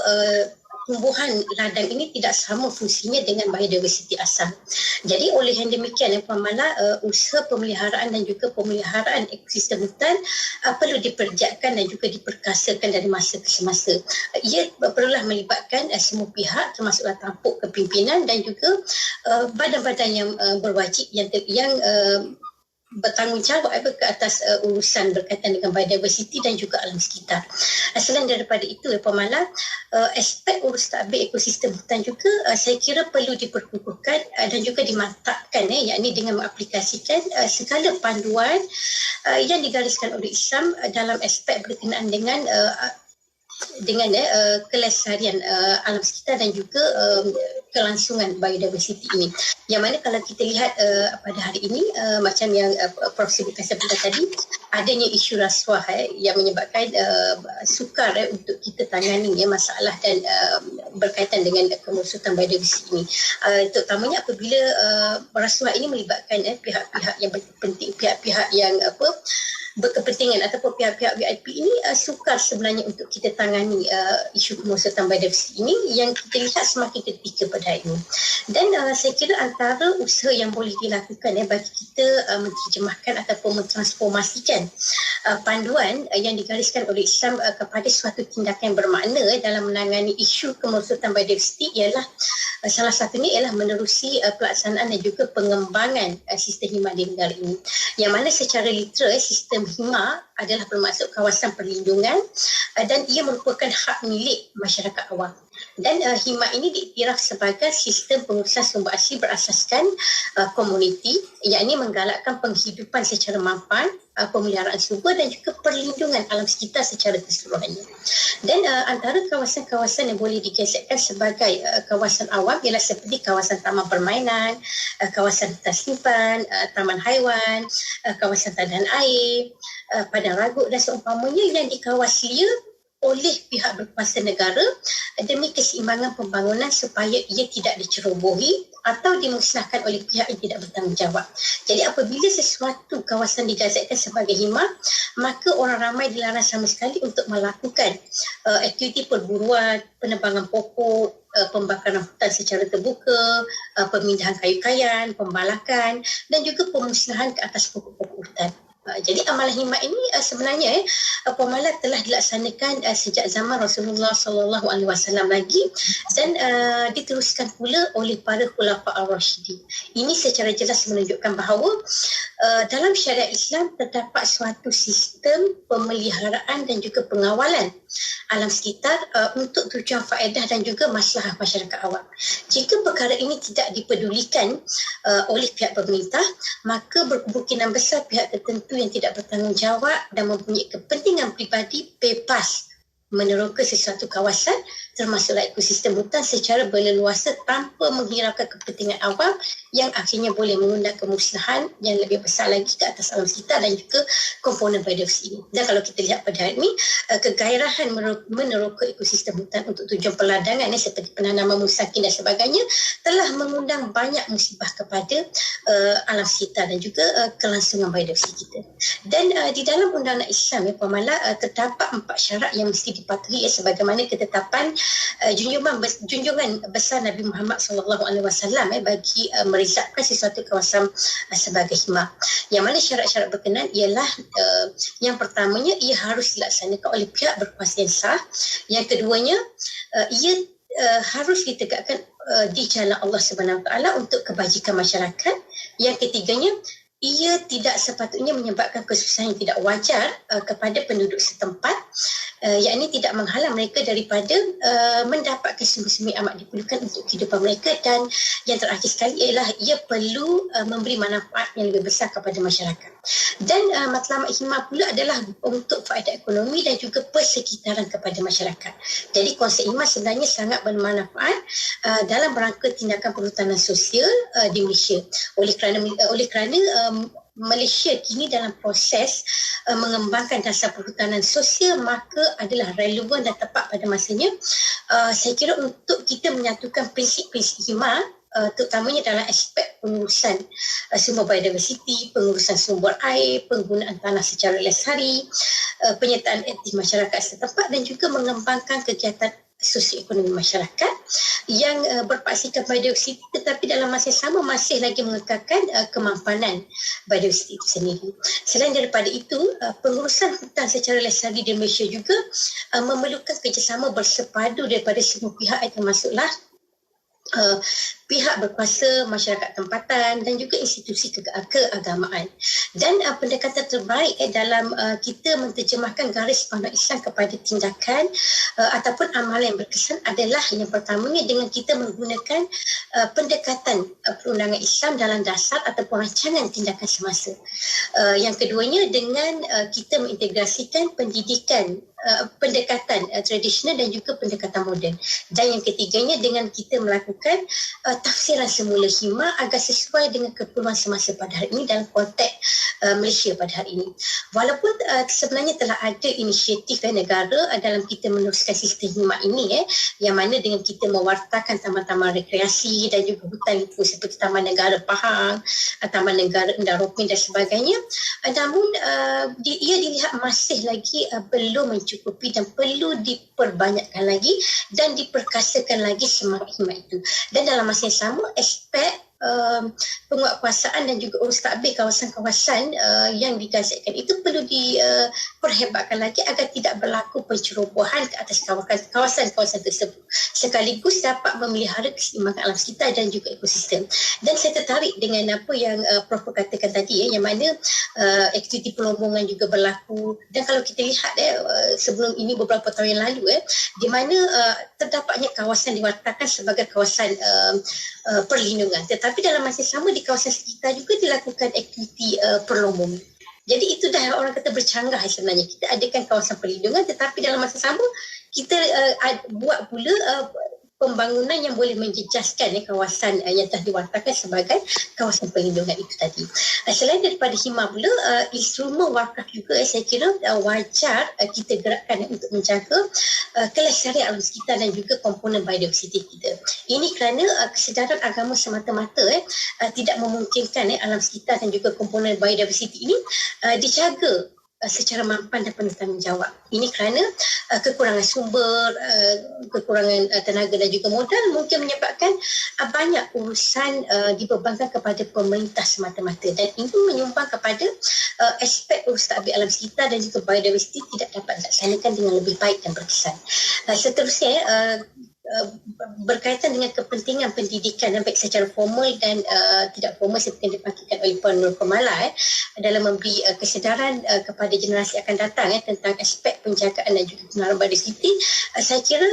tumbuhan ladang ini tidak sama fungsinya dengan biodiversiti asal. Jadi oleh yang demikian Puan Mala, usaha pemeliharaan dan juga pemeliharaan ekosistem hutan perlu dipergiatkan dan juga diperkasakan dari masa ke semasa. Ia perlulah melibatkan semua pihak, termasuklah tampuk kepimpinan dan juga badan-badan yang berwajib yang bertanggungjawab ke atas urusan berkaitan dengan biodiversiti dan juga alam sekitar. Selain daripada itu Puan Mala, aspek urus tadbir ekosistem hutan juga saya kira perlu diperkukuhkan dan juga dimantapkan, yakni dengan mengaplikasikan segala panduan yang digariskan oleh Islam dalam aspek berkenaan dengan kelestarian alam sekitar dan juga kelangsungan biodiversiti ini. Yang mana kalau kita lihat pada hari ini, macam yang Prof sebutkan sebentar tadi, adanya isu rasuah yang menyebabkan sukar untuk kita tangani masalah dan berkaitan dengan kemerosotan biodiversiti ini. Terutamanya apabila rasuah ini melibatkan pihak-pihak yang penting, pihak-pihak yang berkepentingan ataupun pihak-pihak VIP ini sukar sebenarnya untuk kita tangani isu kemerosotan biodiversiti ini yang kita lihat semakin ketika pada hari ini. Dan saya kira antara usaha yang boleh dilakukan bagi kita menterjemahkan ataupun mentransformasikan panduan yang digariskan oleh Islam kepada suatu tindakan yang bermakna dalam menangani isu kemerosotan biodiversiti ialah salah satunya ialah menerusi pelaksanaan dan juga pengembangan sistem hima di negara ini. Yang mana secara literal sistem hima adalah bermaksud kawasan perlindungan dan ia merupakan hak milik masyarakat awam. Dan hima ini diiktiraf sebagai sistem pengurusan sumber asli berasaskan komuniti, yakni menggalakkan penghidupan secara mampan, pemeliharaan sumber dan juga perlindungan alam sekitar secara keseluruhannya. Dan antara kawasan-kawasan yang boleh digeserkan sebagai kawasan awam ialah seperti kawasan taman permainan, kawasan hutan simpan, taman haiwan, kawasan tadahan air, padang ragut dan seumpamanya yang dikawasi oleh pihak berkuasa negara demi keseimbangan pembangunan supaya ia tidak dicerobohi atau dimusnahkan oleh pihak yang tidak bertanggungjawab. Jadi apabila sesuatu kawasan digazetkan sebagai hima, maka orang ramai dilarang sama sekali untuk melakukan aktiviti perburuan, penebangan pokok, pembakaran hutan secara terbuka, pemindahan kayu kayan, pembalakan dan juga pemusnahan ke atas pokok-pokok hutan. Jadi amalan hima ini sebenarnya Puan Mala telah dilaksanakan sejak zaman Rasulullah SAW lagi dan diteruskan pula oleh para khulafa ar-rasyidin. Ini secara jelas menunjukkan bahawa dalam syariat Islam terdapat suatu sistem pemeliharaan dan juga pengawalan alam sekitar untuk tujuan faedah dan juga maslahah masyarakat awam. Jika perkara ini tidak dipedulikan oleh pihak pemerintah, maka berkemungkinan besar pihak tertentu yang tidak bertanggungjawab dan mempunyai kepentingan peribadi bebas meneroka sesuatu kawasan termasuklah ekosistem hutan secara berleluasa tanpa menghiraukan kepentingan awam yang akhirnya boleh mengundang kemusnahan yang lebih besar lagi ke atas alam sekitar dan juga komponen biodiversiti ini. Dan kalau kita lihat pada hari ini, kegairahan meneroka ekosistem hutan untuk tujuan peladangan seperti penanaman musakin dan sebagainya telah mengundang banyak musibah kepada alam sekitar dan juga kelangsungan biodiversiti kita. Dan di dalam undang-undang Islam Puan Mala terdapat 4 syarat yang mesti dipatuhi sebagaimana ketetapan junjungan besar Nabi Muhammad SAW bagi merizakkan sesuatu kawasan sebagai hima. Yang mana syarat-syarat berkenaan ialah yang pertamanya ia harus dilaksanakan oleh pihak berkuasa yang sah. Yang keduanya ia harus ditegakkan di jalan Allah Subhanahu Wa Taala untuk kebajikan masyarakat. Yang ketiganya ia tidak sepatutnya menyebabkan kesusahan yang tidak wajar kepada penduduk setempat, yakni tidak menghalang mereka daripada mendapatkan sumber-sumber yang amat diperlukan untuk kehidupan mereka. Dan yang terakhir sekali ialah ia perlu memberi manfaat yang lebih besar kepada masyarakat. Dan matlamat hima pula adalah untuk faedah ekonomi dan juga persekitaran kepada masyarakat. Jadi konsep hima sebenarnya sangat bermanfaat dalam rangka tindakan perhutanan sosial di Malaysia. Oleh kerana Malaysia kini dalam proses mengembangkan dasar perhutanan sosial, maka adalah relevan dan tepat pada masanya saya kira untuk kita menyatukan prinsip-prinsip hima terutamanya dalam aspek pengurusan sumber biodiversiti, pengurusan sumber air, penggunaan tanah secara lestari, penyertaan aktif masyarakat setempat dan juga mengembangkan kegiatan sosioekonomi masyarakat yang berpaksikan biodiversiti tetapi dalam masa yang sama masih lagi mengekalkan kemampanan biodiversiti itu sendiri. Selain daripada itu, pengurusan hutan secara lestari di Malaysia juga memerlukan kerjasama bersepadu daripada semua pihak yang termasuklah pihak berkuasa, masyarakat tempatan dan juga institusi keagamaan. Dan pendekatan terbaik dalam kita menterjemahkan garis panduan Islam kepada tindakan ataupun amalan yang berkesan adalah yang pertamanya dengan kita menggunakan pendekatan perundangan Islam dalam dasar ataupun rancangan tindakan semasa. Yang keduanya dengan kita mengintegrasikan pendidikan pendekatan tradisional dan juga pendekatan moden. Dan yang ketiganya dengan kita melakukan tafsiran semula hima agar sesuai dengan keperluan semasa pada hari ini dalam konteks Malaysia pada hari ini. Walaupun sebenarnya telah ada inisiatif negara dalam kita meneruskan sistem hima ini yang mana dengan kita mewartakan taman-taman rekreasi dan juga hutan lindung seperti Taman Negara Pahang, Taman Negara Endaropin dan sebagainya, namun ia dilihat masih lagi belum mencukupi dan perlu diperbanyakkan lagi dan diperkasakan lagi semangat hima itu. Dan dalam masa yang sama, aspek penguatkuasaan dan juga urus tadbir kawasan-kawasan yang digazetkan itu perlu diperhebatkan lagi agar tidak berlaku pencerobohan ke atas kawasan-kawasan tersebut, sekaligus dapat memelihara keseimbangan alam sekitar dan juga ekosistem. Dan saya tertarik dengan apa yang Prof katakan tadi yang mana aktiviti pelombongan juga berlaku. Dan kalau kita lihat sebelum ini beberapa tahun yang lalu di mana terdapatnya kawasan diwartakan sebagai kawasan perlindungan, tetapi dalam masa sama di kawasan sekitar juga dilakukan aktiviti perlombongan. Jadi itu dah orang kata bercanggah sebenarnya. Kita adakan kawasan perlindungan tetapi dalam masa sama kita buat pula pembangunan yang boleh menjejaskan kawasan yang telah diwartakan sebagai kawasan perlindungan itu tadi. Selain daripada hima pula, instrumen wakaf juga saya kira wajar kita gerakkan untuk menjaga kelestarian alam sekitar dan juga komponen biodiversiti kita. Ini kerana kesedaran agama semata-mata tidak memungkinkan alam sekitar dan juga komponen biodiversiti ini dijaga secara mampan dan penuh tanggungjawab. Ini kerana kekurangan sumber, kekurangan tenaga dan juga modal mungkin menyebabkan banyak urusan dibebankan kepada pemerintah semata-mata, dan ini menyumbang kepada aspek urus tadbir alam sekitar dan juga biodiversiti tidak dapat dilaksanakan dengan lebih baik dan berkesan. Seterusnya berkaitan dengan kepentingan pendidikan baik secara formal dan tidak formal seperti yang dibangkitkan oleh Puan Nur Komala dalam memberi kesedaran kepada generasi akan datang tentang aspek penjagaan dan juga pengenalan biodiversiti. Saya kira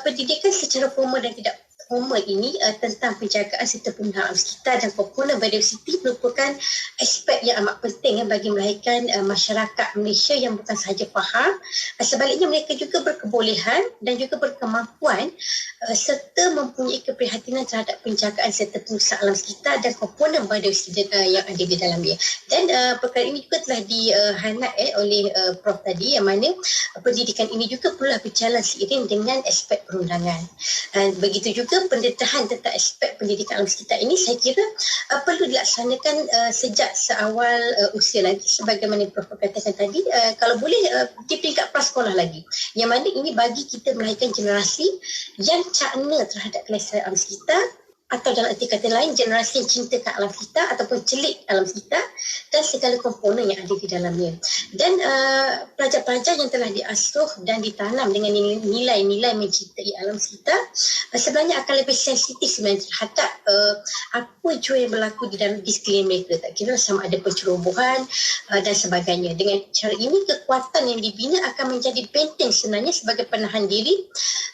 pendidikan secara formal dan tidak formal ini tentang penjagaan serta penggunaan alam sekitar dan komponen biodiversiti merupakan aspek yang amat penting bagi melahirkan masyarakat Malaysia yang bukan sahaja faham, sebaliknya mereka juga berkebolehan dan juga berkemampuan serta mempunyai keprihatinan terhadap penjagaan serta pengurusan alam sekitar dan komponen biodiversiti yang ada di dalamnya. Dan perkara ini juga telah di-highlight oleh Prof tadi, yang mana pendidikan ini juga perlu berjalan seiring dengan aspek perundangan. Begitu juga pendetahan tentang aspek pendidikan alam sekitar ini saya kira perlu dilaksanakan sejak seawal usia lagi, sebagaimana Prof katakan tadi, kalau boleh di peringkat prasekolah lagi, yang mana ini bagi kita melahirkan generasi yang cakna terhadap kelestarian alam sekitar, atau dalam arti kata lain generasi yang cintakan alam sekitar ataupun celik alam sekitar dan segala komponen yang ada di dalamnya. Dan pelajar-pelajar yang telah diasuh dan ditanam dengan nilai-nilai mencintai alam sekitar sebenarnya akan lebih sensitif sebenarnya terhadap apa jua yang berlaku di dalam sekeliling mereka, tak kira sama ada pencerobohan dan sebagainya. Dengan cara ini kekuatan yang dibina akan menjadi benteng sebenarnya sebagai penahan diri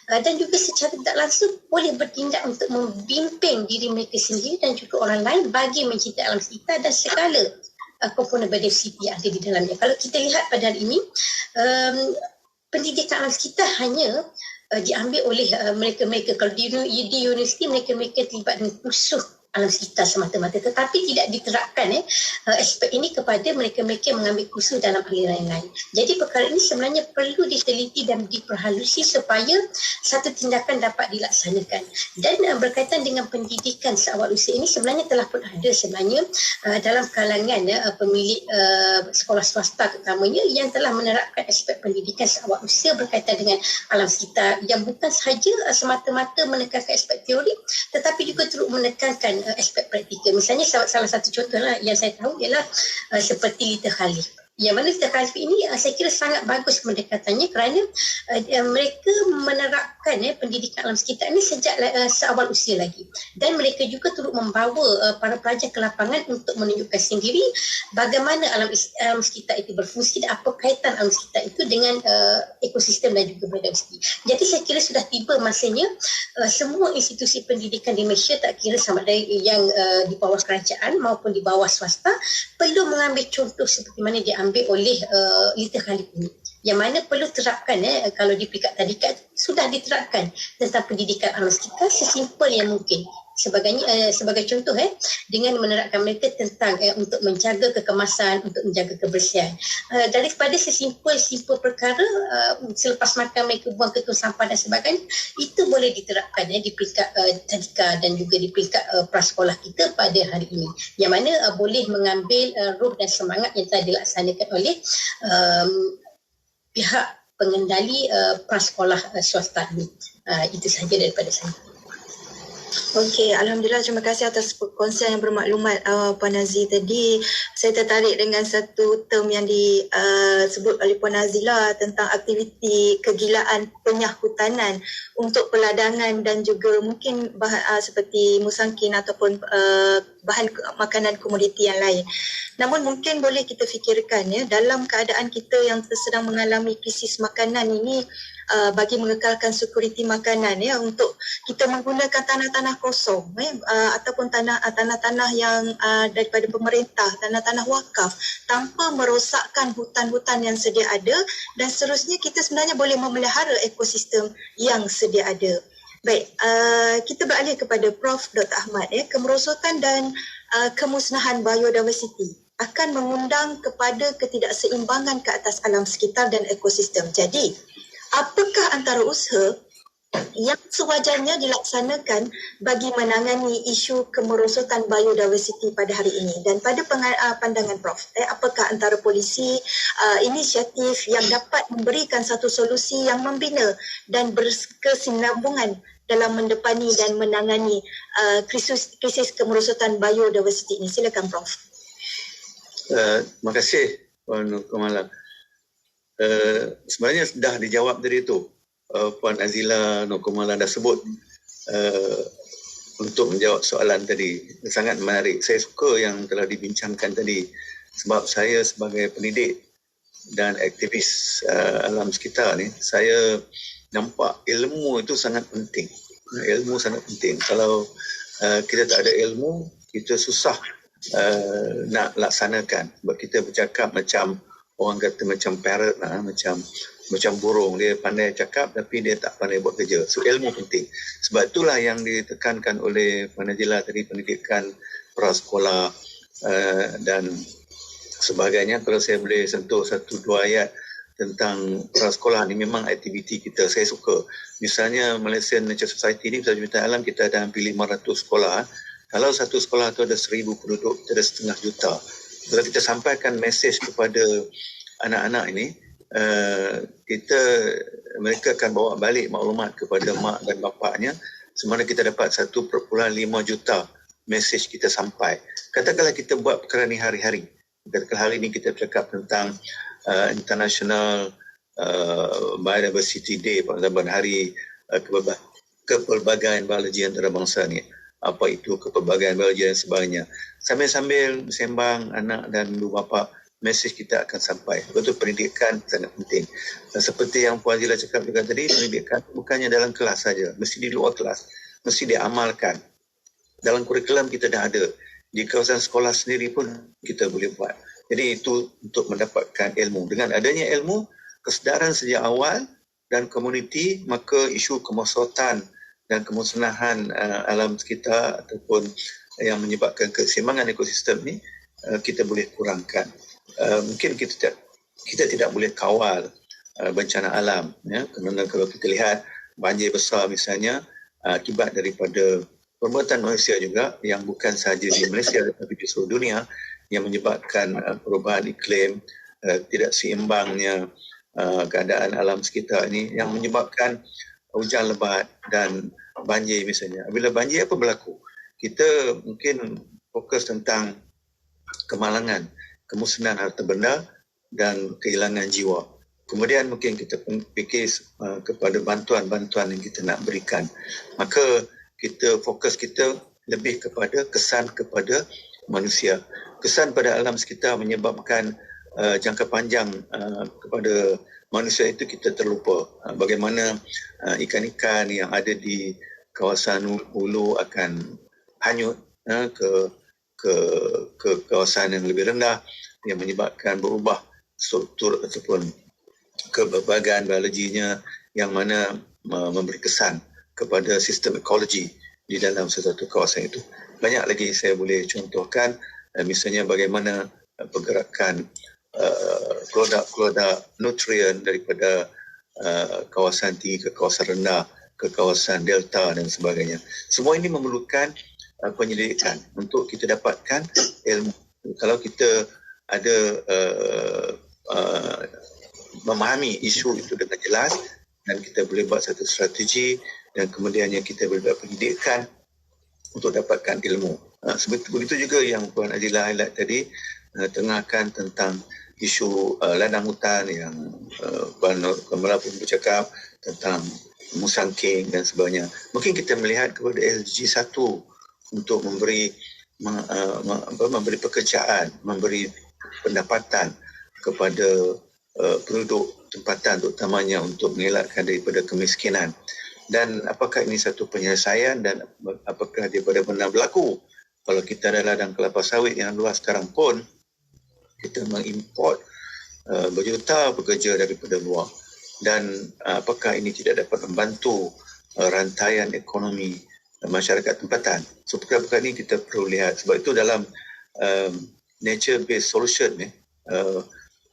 dan juga secara tidak langsung boleh bertindak untuk membimbing diri mereka sendiri dan juga orang lain bagi mencintai alam sekitar dan segala komponen biodiversiti yang ada di dalamnya. Kalau kita lihat pada hari ini, pendidikan alam sekitar hanya diambil oleh mereka-mereka. Kalau di universiti, mereka-mereka terlibat dengan kursus alam sekitar semata-mata, tetapi tidak diterapkan aspek ini kepada mereka-mereka yang mengambil kursus dalam aliran lain. Jadi perkara ini sebenarnya perlu diteliti dan diperhalusi supaya satu tindakan dapat dilaksanakan. Dan berkaitan dengan pendidikan seawal usia ini sebenarnya telah pun ada sebenarnya dalam kalangan pemilik sekolah swasta terutamanya yang telah menerapkan aspek pendidikan seawal usia berkaitan dengan alam sekitar, yang bukan sahaja semata-mata menekankan aspek teori tetapi juga turut menekankan aspek praktikal. Misalnya salah satu contoh yang saya tahu ialah seperti Little Khalif. Yang mana Little Khalif ini saya kira sangat bagus pendekatannya kerana mereka menerapkan pendidikan alam sekitar ini sejak seawal usia lagi. Dan mereka juga turut membawa para pelajar ke lapangan untuk menunjukkan sendiri bagaimana alam sekitar itu berfungsi dan apa kaitan alam sekitar itu dengan ekosistem dan juga biodiversiti. Jadi saya kira sudah tiba masanya semua institusi pendidikan di Malaysia, tak kira sama ada yang di bawah kerajaan maupun di bawah swasta, perlu mengambil contoh seperti mana diambil oleh Little Khalif ini, yang mana perlu terapkan kalau di peringkat tadika sudah diterapkan tentang pendidikan alam sekitar sesimpel yang mungkin, sebagai contoh dengan menerapkan mereka tentang untuk menjaga kekemasan, untuk menjaga kebersihan. Daripada sesimpel perkara selepas makan mereka buang ke tong sampah dan sebagainya, itu boleh diterapkan di peringkat tadika dan juga di peringkat prasekolah kita pada hari ini, yang mana boleh mengambil roh dan semangat yang telah dilaksanakan oleh pihak pengendali prasekolah swasta ini. Itu sahaja daripada saya. Okey, Alhamdulillah, terima kasih atas perkongsian yang bermaklumat Puan Nazir tadi. Saya tertarik dengan satu term yang disebut oleh Puan Nazila tentang aktiviti kegilaan penyahutanan untuk peladangan dan juga mungkin seperti musangkin ataupun bahan makanan komoditi yang lain. Namun mungkin boleh kita fikirkan dalam keadaan kita yang sedang mengalami krisis makanan ini, bagi mengekalkan sekuriti makanan untuk kita menggunakan tanah-tanah kosong ataupun tanah-tanah yang daripada pemerintah, tanah-tanah wakaf, tanpa merosakkan hutan-hutan yang sedia ada, dan seterusnya kita sebenarnya boleh memelihara ekosistem yang sedia ada. Baik, kita beralih kepada Prof. Dr. Ahmad. Kemerosotan dan kemusnahan biodiversiti akan mengundang kepada ketidakseimbangan ke atas alam sekitar dan ekosistem. Jadi, apakah antara usaha yang sewajarnya dilaksanakan bagi menangani isu kemerosotan biodiversiti pada hari ini? Dan pada pandangan Prof, apakah antara polisi inisiatif yang dapat memberikan satu solusi yang membina dan berkesinambungan dalam mendepani dan menangani krisis kemerosotan biodiversiti ini? Silakan Prof. Terima kasih Puan Kamala. Sebenarnya dah dijawab tadi tu. Puan Azila Nokumala dah sebut untuk menjawab soalan tadi. Sangat menarik. Saya suka yang telah dibincangkan tadi, sebab saya sebagai pendidik dan aktivis alam sekitar ni, saya nampak ilmu itu sangat penting. Ilmu sangat penting. Kalau kita tak ada ilmu, kita susah nak laksanakan. Sebab kita bercakap macam orang kata macam parrot lah, macam burung. Dia pandai cakap tapi dia tak pandai buat kerja. So ilmu penting. Sebab itulah yang ditekankan oleh Puan Najila tadi, pendidikan prasekolah dan sebagainya. Kalau saya boleh sentuh 1-2 ayat tentang prasekolah ni, memang aktiviti kita saya suka. Misalnya Malaysian Nature Society ni, Pusat Juruterjemahan Alam, kita ada hampir 500 sekolah. Kalau satu sekolah tu ada 1,000 penduduk, kita ada 500,000 juta. Kalau kita sampaikan mesej kepada anak-anak ini, mereka akan bawa balik maklumat kepada mak dan bapaknya, semana kita dapat 1.5 juta mesej kita sampai. Katakanlah kita buat perkara ni hari-hari. Katakanlah hari ni kita bercakap tentang International Biodiversity Day, pada hari kepelbagaian biologi antarabangsa ni. Apa itu kepelbagaian biologi dan sebagainya. Sambil-sambil sembang anak dan ibu bapa, mesej kita akan sampai. Betul, pendidikan sangat penting. Dan seperti yang Puan Zila cakap juga tadi, pendidikan bukannya dalam kelas saja, mesti di luar kelas, mesti diamalkan. Dalam kurikulum kita dah ada. Di kawasan sekolah sendiri pun kita boleh buat. Jadi itu untuk mendapatkan ilmu. Dengan adanya ilmu, kesedaran sejak awal dan komuniti, maka isu kemerosotan dan kemusnahan alam sekitar ataupun yang menyebabkan keseimbangan ekosistem ni kita boleh kurangkan. Mungkin kita tidak boleh kawal bencana alam, kerana kalau kita lihat banjir besar misalnya akibat daripada perbuatan manusia juga, yang bukan sahaja di Malaysia tetapi di seluruh dunia, yang menyebabkan perubahan iklim, tidak seimbangnya keadaan alam sekitar ini, yang menyebabkan hujan lebat dan banjir misalnya. Bila banjir, apa berlaku? Kita mungkin fokus tentang kemalangan, kemusnahan harta benda dan kehilangan jiwa. Kemudian mungkin kita fikir kepada bantuan-bantuan yang kita nak berikan. Maka fokus kita lebih kepada kesan kepada manusia. Kesan pada alam sekitar menyebabkan jangka panjang kepada manusia itu kita terlupa bagaimana ikan-ikan yang ada di kawasan hulu akan hanyut ke kawasan yang lebih rendah, yang menyebabkan berubah struktur ataupun kepelbagaian biologinya, yang mana memberi kesan kepada sistem ekologi di dalam sesuatu kawasan itu. Banyak lagi saya boleh contohkan, misalnya bagaimana pergerakan produk-produk nutrien daripada kawasan tinggi ke kawasan rendah, ke kawasan delta dan sebagainya. Semua ini memerlukan penyelidikan untuk kita dapatkan ilmu. Kalau kita ada memahami isu itu dengan jelas dan kita boleh buat satu strategi dan kemudiannya kita boleh buat pendidikan untuk dapatkan ilmu. Begitu juga yang Puan Azila highlight tadi, tengahkan tentang isu ladang hutan yang Puan Kamala pun bercakap tentang musangking dan sebagainya. Mungkin kita melihat kepada SDG 1 untuk memberi pekerjaan, memberi pendapatan kepada penduduk tempatan, terutamanya untuk mengelakkan daripada kemiskinan. Dan apakah ini satu penyelesaian dan apakah dia benar-benar berlaku? Kalau kita ada ladang kelapa sawit yang luas sekarang pun, kita mengimport berjuta pekerja daripada luar. Dan apakah ini tidak dapat membantu rantaian ekonomi masyarakat tempatan? So perkara-perkara ini kita perlu lihat. Sebab itu dalam nature-based solution,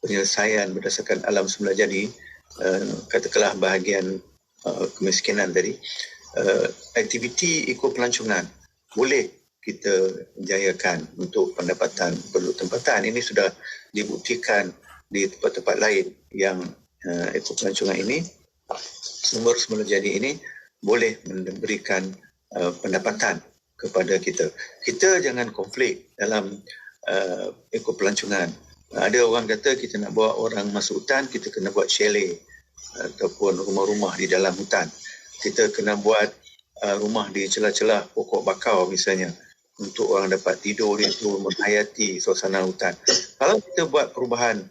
penyelesaian berdasarkan alam semula jadi, katakanlah bahagian kemiskinan tadi, aktiviti ekopelancongan boleh kita jayakan untuk pendapatan penduduk tempatan. Ini sudah dibuktikan di tempat-tempat lain yang ekopelancongan ini, sumber semula jadi ini boleh memberikan pendapatan kepada kita. Kita jangan konflik dalam ekopelancongan. Ada orang kata kita nak bawa orang masuk hutan, kita kena buat chalet ataupun rumah-rumah di dalam hutan. Kita kena buat rumah di celah-celah pokok bakau misalnya, untuk orang dapat tidur itu, menghayati suasana hutan. Kalau kita buat perubahan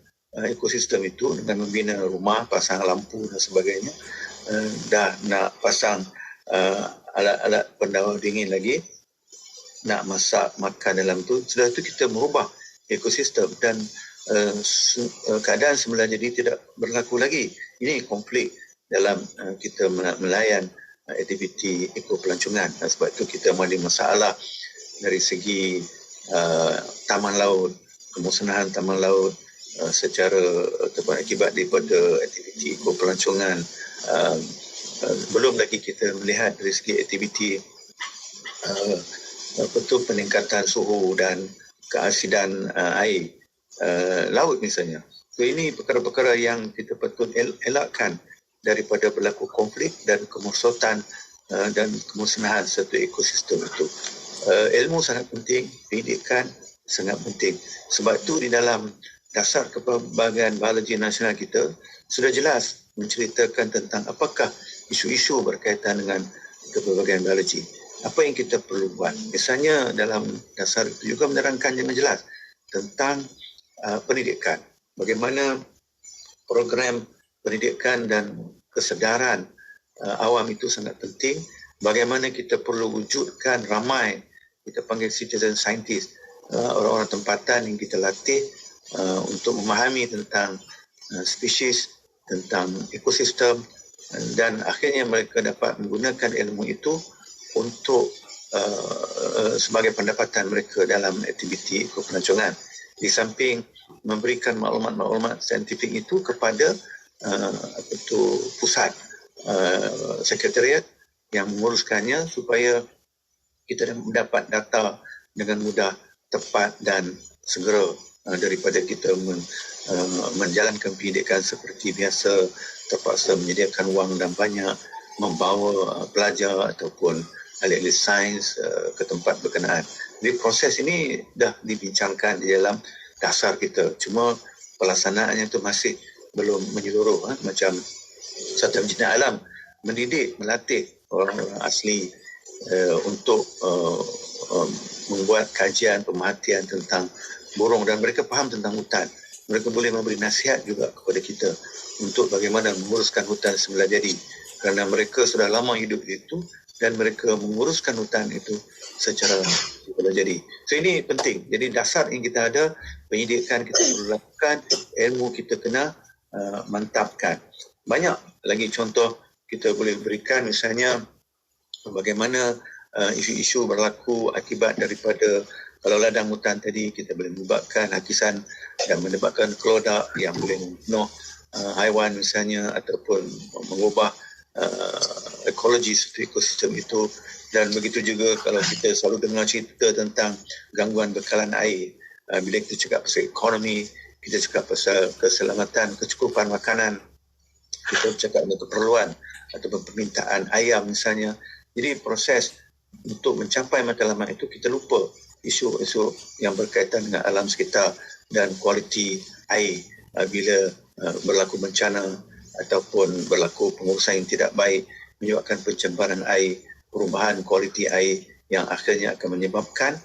ekosistem itu dengan membina rumah, pasang lampu dan sebagainya, dah nak pasang alat-alat pendawar dingin lagi, nak masak makan dalam tu, sudah itu kita merubah ekosistem dan keadaan semula jadi tidak berlaku lagi. Ini konflik dalam kita melayan aktiviti ekopelancongan. Sebab itu kita ada masalah dari segi taman laut, kemusnahan taman laut secara akibat daripada aktiviti ekopelancongan. Belum lagi kita melihat dari segi aktiviti peningkatan suhu dan keasidan air laut misalnya. So ini perkara-perkara yang kita patut elakkan daripada berlaku konflik dan kemusuhan dan kemusnahan satu ekosistem itu. Ilmu sangat penting, pendidikan sangat penting. Sebab itu di dalam dasar kepelbagaian biologi nasional kita sudah jelas menceritakan tentang apakah isu-isu berkaitan dengan kepelbagaian biologi. Apa yang kita perlu buat? Misalnya dalam dasar itu juga menerangkan dengan jelas tentang pendidikan. Bagaimana program pendidikan dan kesedaran awam itu sangat penting. Bagaimana kita perlu wujudkan ramai, kita panggil citizen scientist, orang-orang tempatan yang kita latih untuk memahami tentang spesies, tentang ekosistem, dan akhirnya mereka dapat menggunakan ilmu itu untuk sebagai pendapatan mereka dalam aktiviti ekopelancongan. Di samping memberikan maklumat-maklumat saintifik itu kepada pusat sekretariat yang menguruskannya supaya kita mendapat data dengan mudah, tepat dan segera daripada kita menjalankan pendidikan seperti biasa, terpaksa menyediakan wang dan banyak, membawa pelajar ataupun ahli-ahli sains ke tempat berkenaan. Jadi proses ini dah dibincangkan di dalam dasar kita. Cuma pelaksanaannya itu masih belum menyeluruh. Macam Satu Bina Alam mendidik, melatih orang-orang asli untuk membuat kajian, pemerhatian tentang burung dan mereka faham tentang hutan. Mereka boleh memberi nasihat juga kepada kita untuk bagaimana menguruskan hutan semula jadi. Kerana mereka sudah lama hidup di itu dan mereka menguruskan hutan itu secara semula jadi. So ini penting. Jadi dasar yang kita ada, pendidikan kita perlu lakukan, ilmu kita kena mantapkan. Banyak lagi contoh kita boleh berikan, misalnya bagaimana isu-isu berlaku akibat daripada kalau ladang hutan tadi kita boleh menyebabkan hakisan dan menyebabkan kelodak yang boleh membunuh haiwan misalnya ataupun mengubah ekologi satu ekosistem itu. Dan begitu juga kalau kita selalu dengar cerita tentang gangguan bekalan air, bila kita cakap pasal ekonomi, kita cakap pasal keselamatan, kecukupan makanan, kita cakap tentang keperluan ataupun permintaan ayam misalnya. Jadi proses untuk mencapai matlamat itu kita lupa isu-isu yang berkaitan dengan alam sekitar dan kualiti air bila berlaku bencana ataupun berlaku pengurusan yang tidak baik menyebabkan pencemaran air, perubahan kualiti air yang akhirnya akan menyebabkan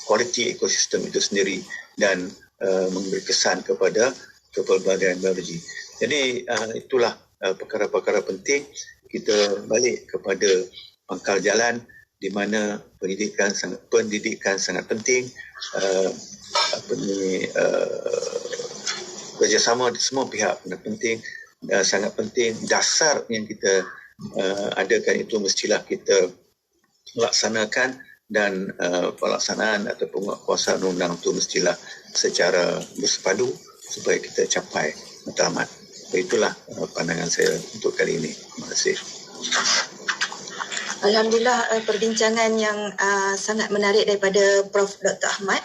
kualiti ekosistem itu sendiri dan memberi kesan kepada kepelbagaian biologi. Jadi itulah perkara-perkara penting. Kita balik kepada pangkal jalan di mana pendidikan sangat penting. Kerjasama semua pihak penting, sangat penting. Dasar yang kita adakan itu mestilah kita laksanakan, dan pelaksanaan atau penguasaan undang itu mestilah secara bersepadu supaya kita capai matlamat. Itulah pandangan saya untuk kali ini. Terima kasih. Alhamdulillah, perbincangan yang sangat menarik daripada Prof. Dr. Ahmad.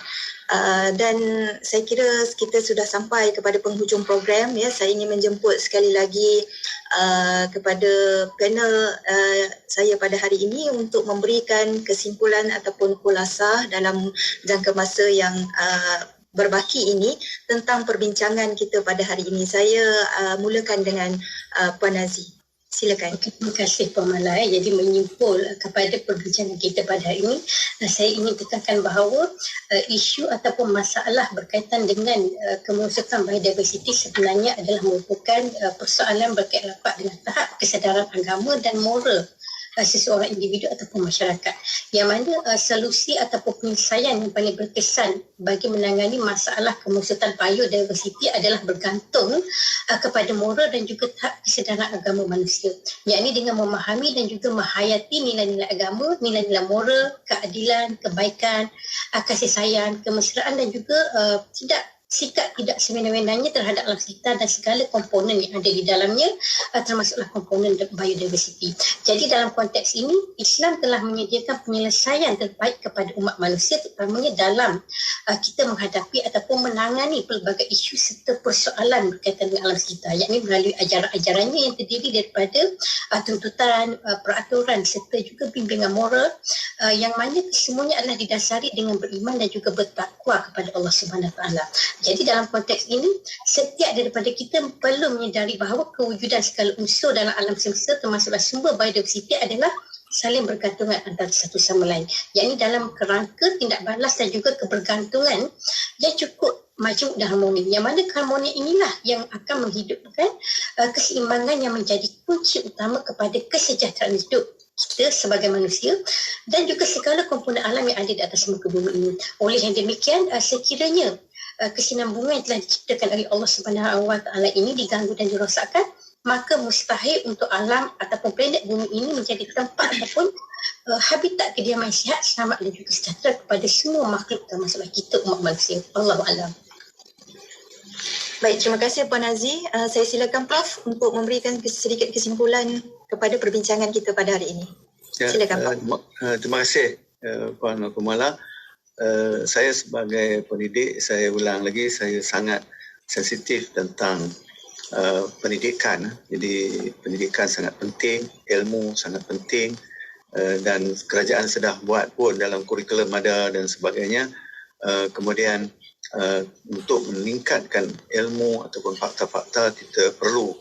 Dan saya kira kita sudah sampai kepada penghujung program. Ya, saya ingin menjemput sekali lagi kepada panel saya pada hari ini untuk memberikan kesimpulan ataupun kulasah dalam jangka masa yang berbaki ini tentang perbincangan kita pada hari ini. Saya mulakan dengan Puan Nazi. Silakan. Terima kasih Puan Mala. Jadi menyimpul kepada perbincangan kita pada hari ini, saya ingin tekankan bahawa isu ataupun masalah berkaitan dengan kemerosotan biodiversiti sebenarnya adalah merupakan persoalan berkaitan rapat dengan tahap kesedaran agama dan moral seseorang individu ataupun masyarakat, yang mana solusi ataupun penyelesaian yang paling berkesan bagi menangani masalah kemerosotan biodiversiti adalah bergantung kepada moral dan juga tahap kesedaran agama manusia, yakni dengan memahami dan juga menghayati nilai-nilai agama, nilai-nilai moral, keadilan, kebaikan, kasih sayang, kemesraan dan juga sikap tidak semena-menanya terhadap alam sekitar dan segala komponen yang ada di dalamnya, termasuklah komponen biodiversiti. Jadi dalam konteks ini, Islam telah menyediakan penyelesaian terbaik kepada umat manusia, terutamanya dalam kita menghadapi ataupun menangani pelbagai isu serta persoalan berkaitan dengan alam sekitar, yakni melalui ajaran-ajarannya yang terdiri daripada tuntutan, peraturan serta juga bimbingan moral, yang mana kesemuanya adalah didasari dengan beriman dan juga bertakwa kepada Allah Subhanahu Wa Taala. Jadi dalam konteks ini, setiap daripada kita perlu menyedari bahawa kewujudan segala unsur dalam alam semesta termasuklah sumber biodiversiti adalah saling bergantungan antara satu sama lain. Yakni dalam kerangka tindak balas dan juga kebergantungan yang cukup majmuk dan harmoni. Yang mana harmoni inilah yang akan menghidupkan keseimbangan yang menjadi kunci utama kepada kesejahteraan hidup kita sebagai manusia dan juga segala komponen alam yang ada di atas muka bumi ini. Oleh yang demikian, sekiranya kesinambungan yang telah diciptakan oleh Allah Subhanahu Wa Taala ini diganggu dan dirosakkan, maka mustahil untuk alam ataupun planet bumi ini menjadi tempat ataupun habitat kediaman sihat, selamat dan juga sejahtera kepada semua makhluk termasuklah kita umat manusia. Allahu a'lam. Baik, terima kasih Puan Nazi. Saya silakan Prof untuk memberikan sedikit kesimpulan kepada perbincangan kita pada hari ini. Silakan Prof. Terima kasih Puan Kumala. Saya sebagai pendidik, saya ulang lagi, saya sangat sensitif tentang pendidikan. Jadi pendidikan sangat penting, ilmu sangat penting, dan kerajaan sudah buat pun dalam kurikulum ada dan sebagainya. Kemudian untuk meningkatkan ilmu ataupun fakta-fakta, kita perlu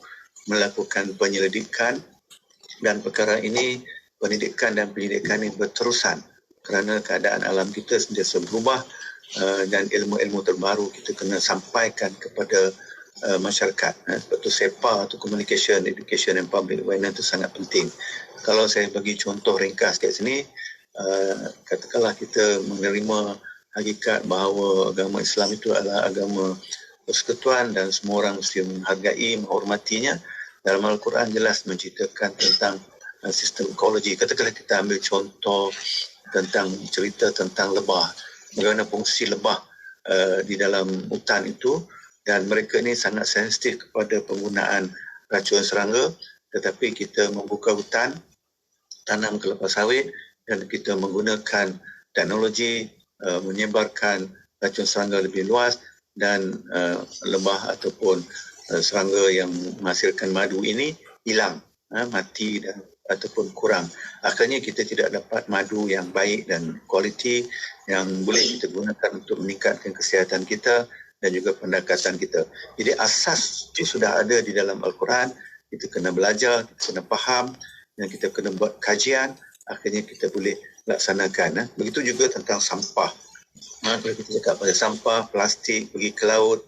melakukan penyelidikan, dan perkara ini pendidikan dan pendidikan ini berterusan kerana keadaan alam kita sentiasa berubah, dan ilmu-ilmu terbaru kita kena sampaikan kepada masyarakat. Sebab itu SEPA atau Communication, Education and Public Awareness itu sangat penting. Kalau saya bagi contoh ringkas kat sini, katakanlah kita menerima hakikat bahawa agama Islam itu adalah agama persekutuan dan semua orang mesti menghargai, menghormatinya. Dalam Al-Quran jelas menceritakan tentang sistem ekologi. Katakanlah kita ambil contoh tentang cerita tentang lebah, bagaimana fungsi lebah di dalam hutan itu, dan mereka ini sangat sensitif kepada penggunaan racun serangga, tetapi kita membuka hutan, tanam kelapa sawit dan kita menggunakan teknologi menyebarkan racun serangga lebih luas, dan lebah ataupun serangga yang menghasilkan madu ini hilang, mati dan ataupun kurang. Akhirnya kita tidak dapat madu yang baik dan kualiti yang boleh kita gunakan untuk meningkatkan kesihatan kita dan juga pendekatan kita. Jadi asas itu sudah ada di dalam Al-Quran. Kita kena belajar, kita kena faham dan kita kena buat kajian, akhirnya kita boleh laksanakan. Begitu juga tentang sampah. Kalau kita cakap pasal sampah, plastik pergi ke laut,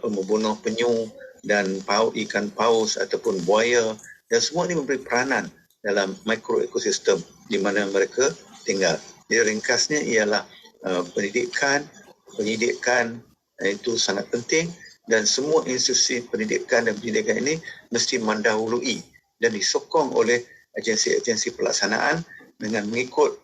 membunuh penyu dan ikan paus ataupun buaya, dan semua ini memberi peranan dalam mikroekosistem di mana mereka tinggal. Jadi ringkasnya ialah pendidikan itu sangat penting, dan semua institusi pendidikan dan pendidikan ini mesti mendahului dan disokong oleh agensi-agensi pelaksanaan dengan mengikut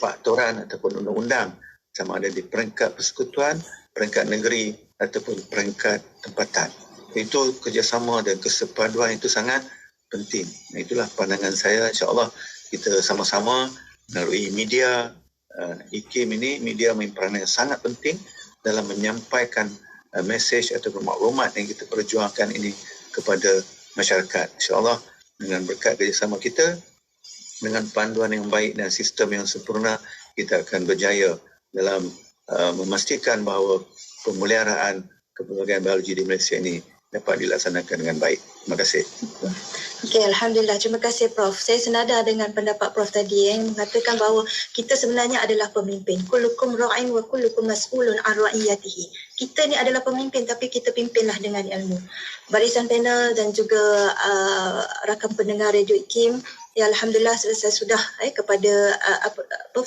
peraturan ataupun undang-undang, sama ada di peringkat persekutuan, peringkat negeri ataupun peringkat tempatan. Itu kerjasama dan kesepaduan itu sangat penting. Itulah pandangan saya. InsyaAllah kita sama-sama melalui media IKIM ini, media main peranan yang sangat penting dalam menyampaikan mesej ataupun maklumat yang kita perjuangkan ini kepada masyarakat. InsyaAllah dengan berkat kerjasama kita, dengan panduan yang baik dan sistem yang sempurna, kita akan berjaya dalam memastikan bahawa pemeliharaan kepelbagaian biologi di Malaysia ini dapat dilaksanakan dengan baik. Terima kasih. Okey, Alhamdulillah. Terima kasih Prof. Saya senada dengan pendapat Prof tadi yang mengatakan bahawa kita sebenarnya adalah pemimpin. Kullukum ra'in wa kullukum mas'ulun an ra'iyatihi. Kita ni adalah pemimpin, tapi kita pimpinlah dengan ilmu. Barisan panel dan juga rakan pendengar Radio IKIM, ya Alhamdulillah selesai sudah kepada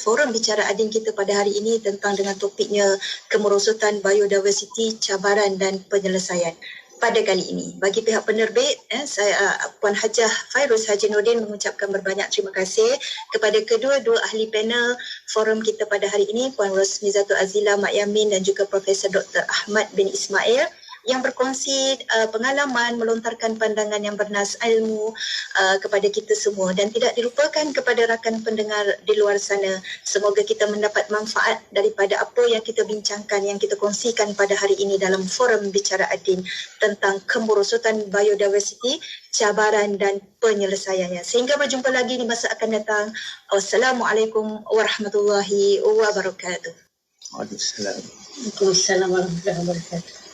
forum bicara adin kita pada hari ini tentang dengan topiknya kemerosotan biodiversiti, cabaran dan penyelesaian. Pada kali ini, bagi pihak penerbit, saya Puan Hajah Fairuz Haji Nordin mengucapkan berbanyak terima kasih kepada kedua-dua ahli panel forum kita pada hari ini, Puan Rosmizatul Azila Mak Yamin dan juga Profesor Dr. Ahmad bin Ismail, yang berkongsi pengalaman, melontarkan pandangan yang bernas ilmu kepada kita semua, dan tidak dilupakan kepada rakan pendengar di luar sana. Semoga kita mendapat manfaat daripada apa yang kita bincangkan, yang kita kongsikan pada hari ini dalam forum bicara adin tentang kemerosotan biodiversiti, cabaran dan penyelesaiannya. Sehingga berjumpa lagi di masa akan datang. Wassalamualaikum warahmatullahi wabarakatuh. Waalaikumsalam. Waalaikumsalam warahmatullahi wabarakatuh.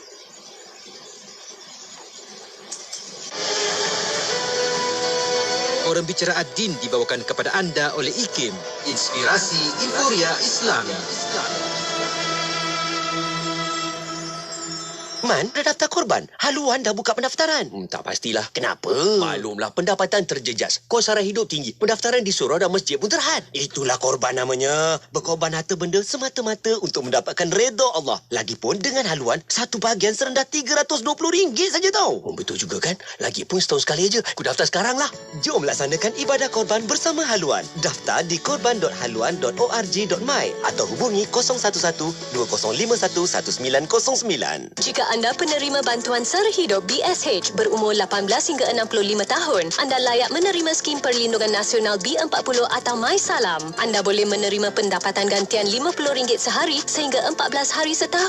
Forum Bicara Ad-Din dibawakan kepada anda oleh IKIM, Inspirasi Inforia Islami. Man, dah daftar korban. Haluan dah buka pendaftaran. Tak pastilah. Kenapa? Maklumlah, pendapatan terjejas. Kos sara hidup tinggi. Pendaftaran di surau dan masjid pun terhad. Itulah korban namanya. Berkorban harta benda semata-mata untuk mendapatkan redha Allah. Lagipun dengan haluan, satu bahagian serendah RM320 saja tau. Betul juga kan? Lagipun setahun sekali aja. Aku daftar sekarang lah. Jom laksanakan ibadah korban bersama haluan. Daftar di korban.haluan.org.my atau hubungi 011-2051-1909. Jika anda penerima bantuan sara hidup BSH berumur 18 hingga 65 tahun, anda layak menerima skim perlindungan nasional B40 atau MySalam. Anda boleh menerima pendapatan gantian RM50 sehari sehingga 14 hari setahun.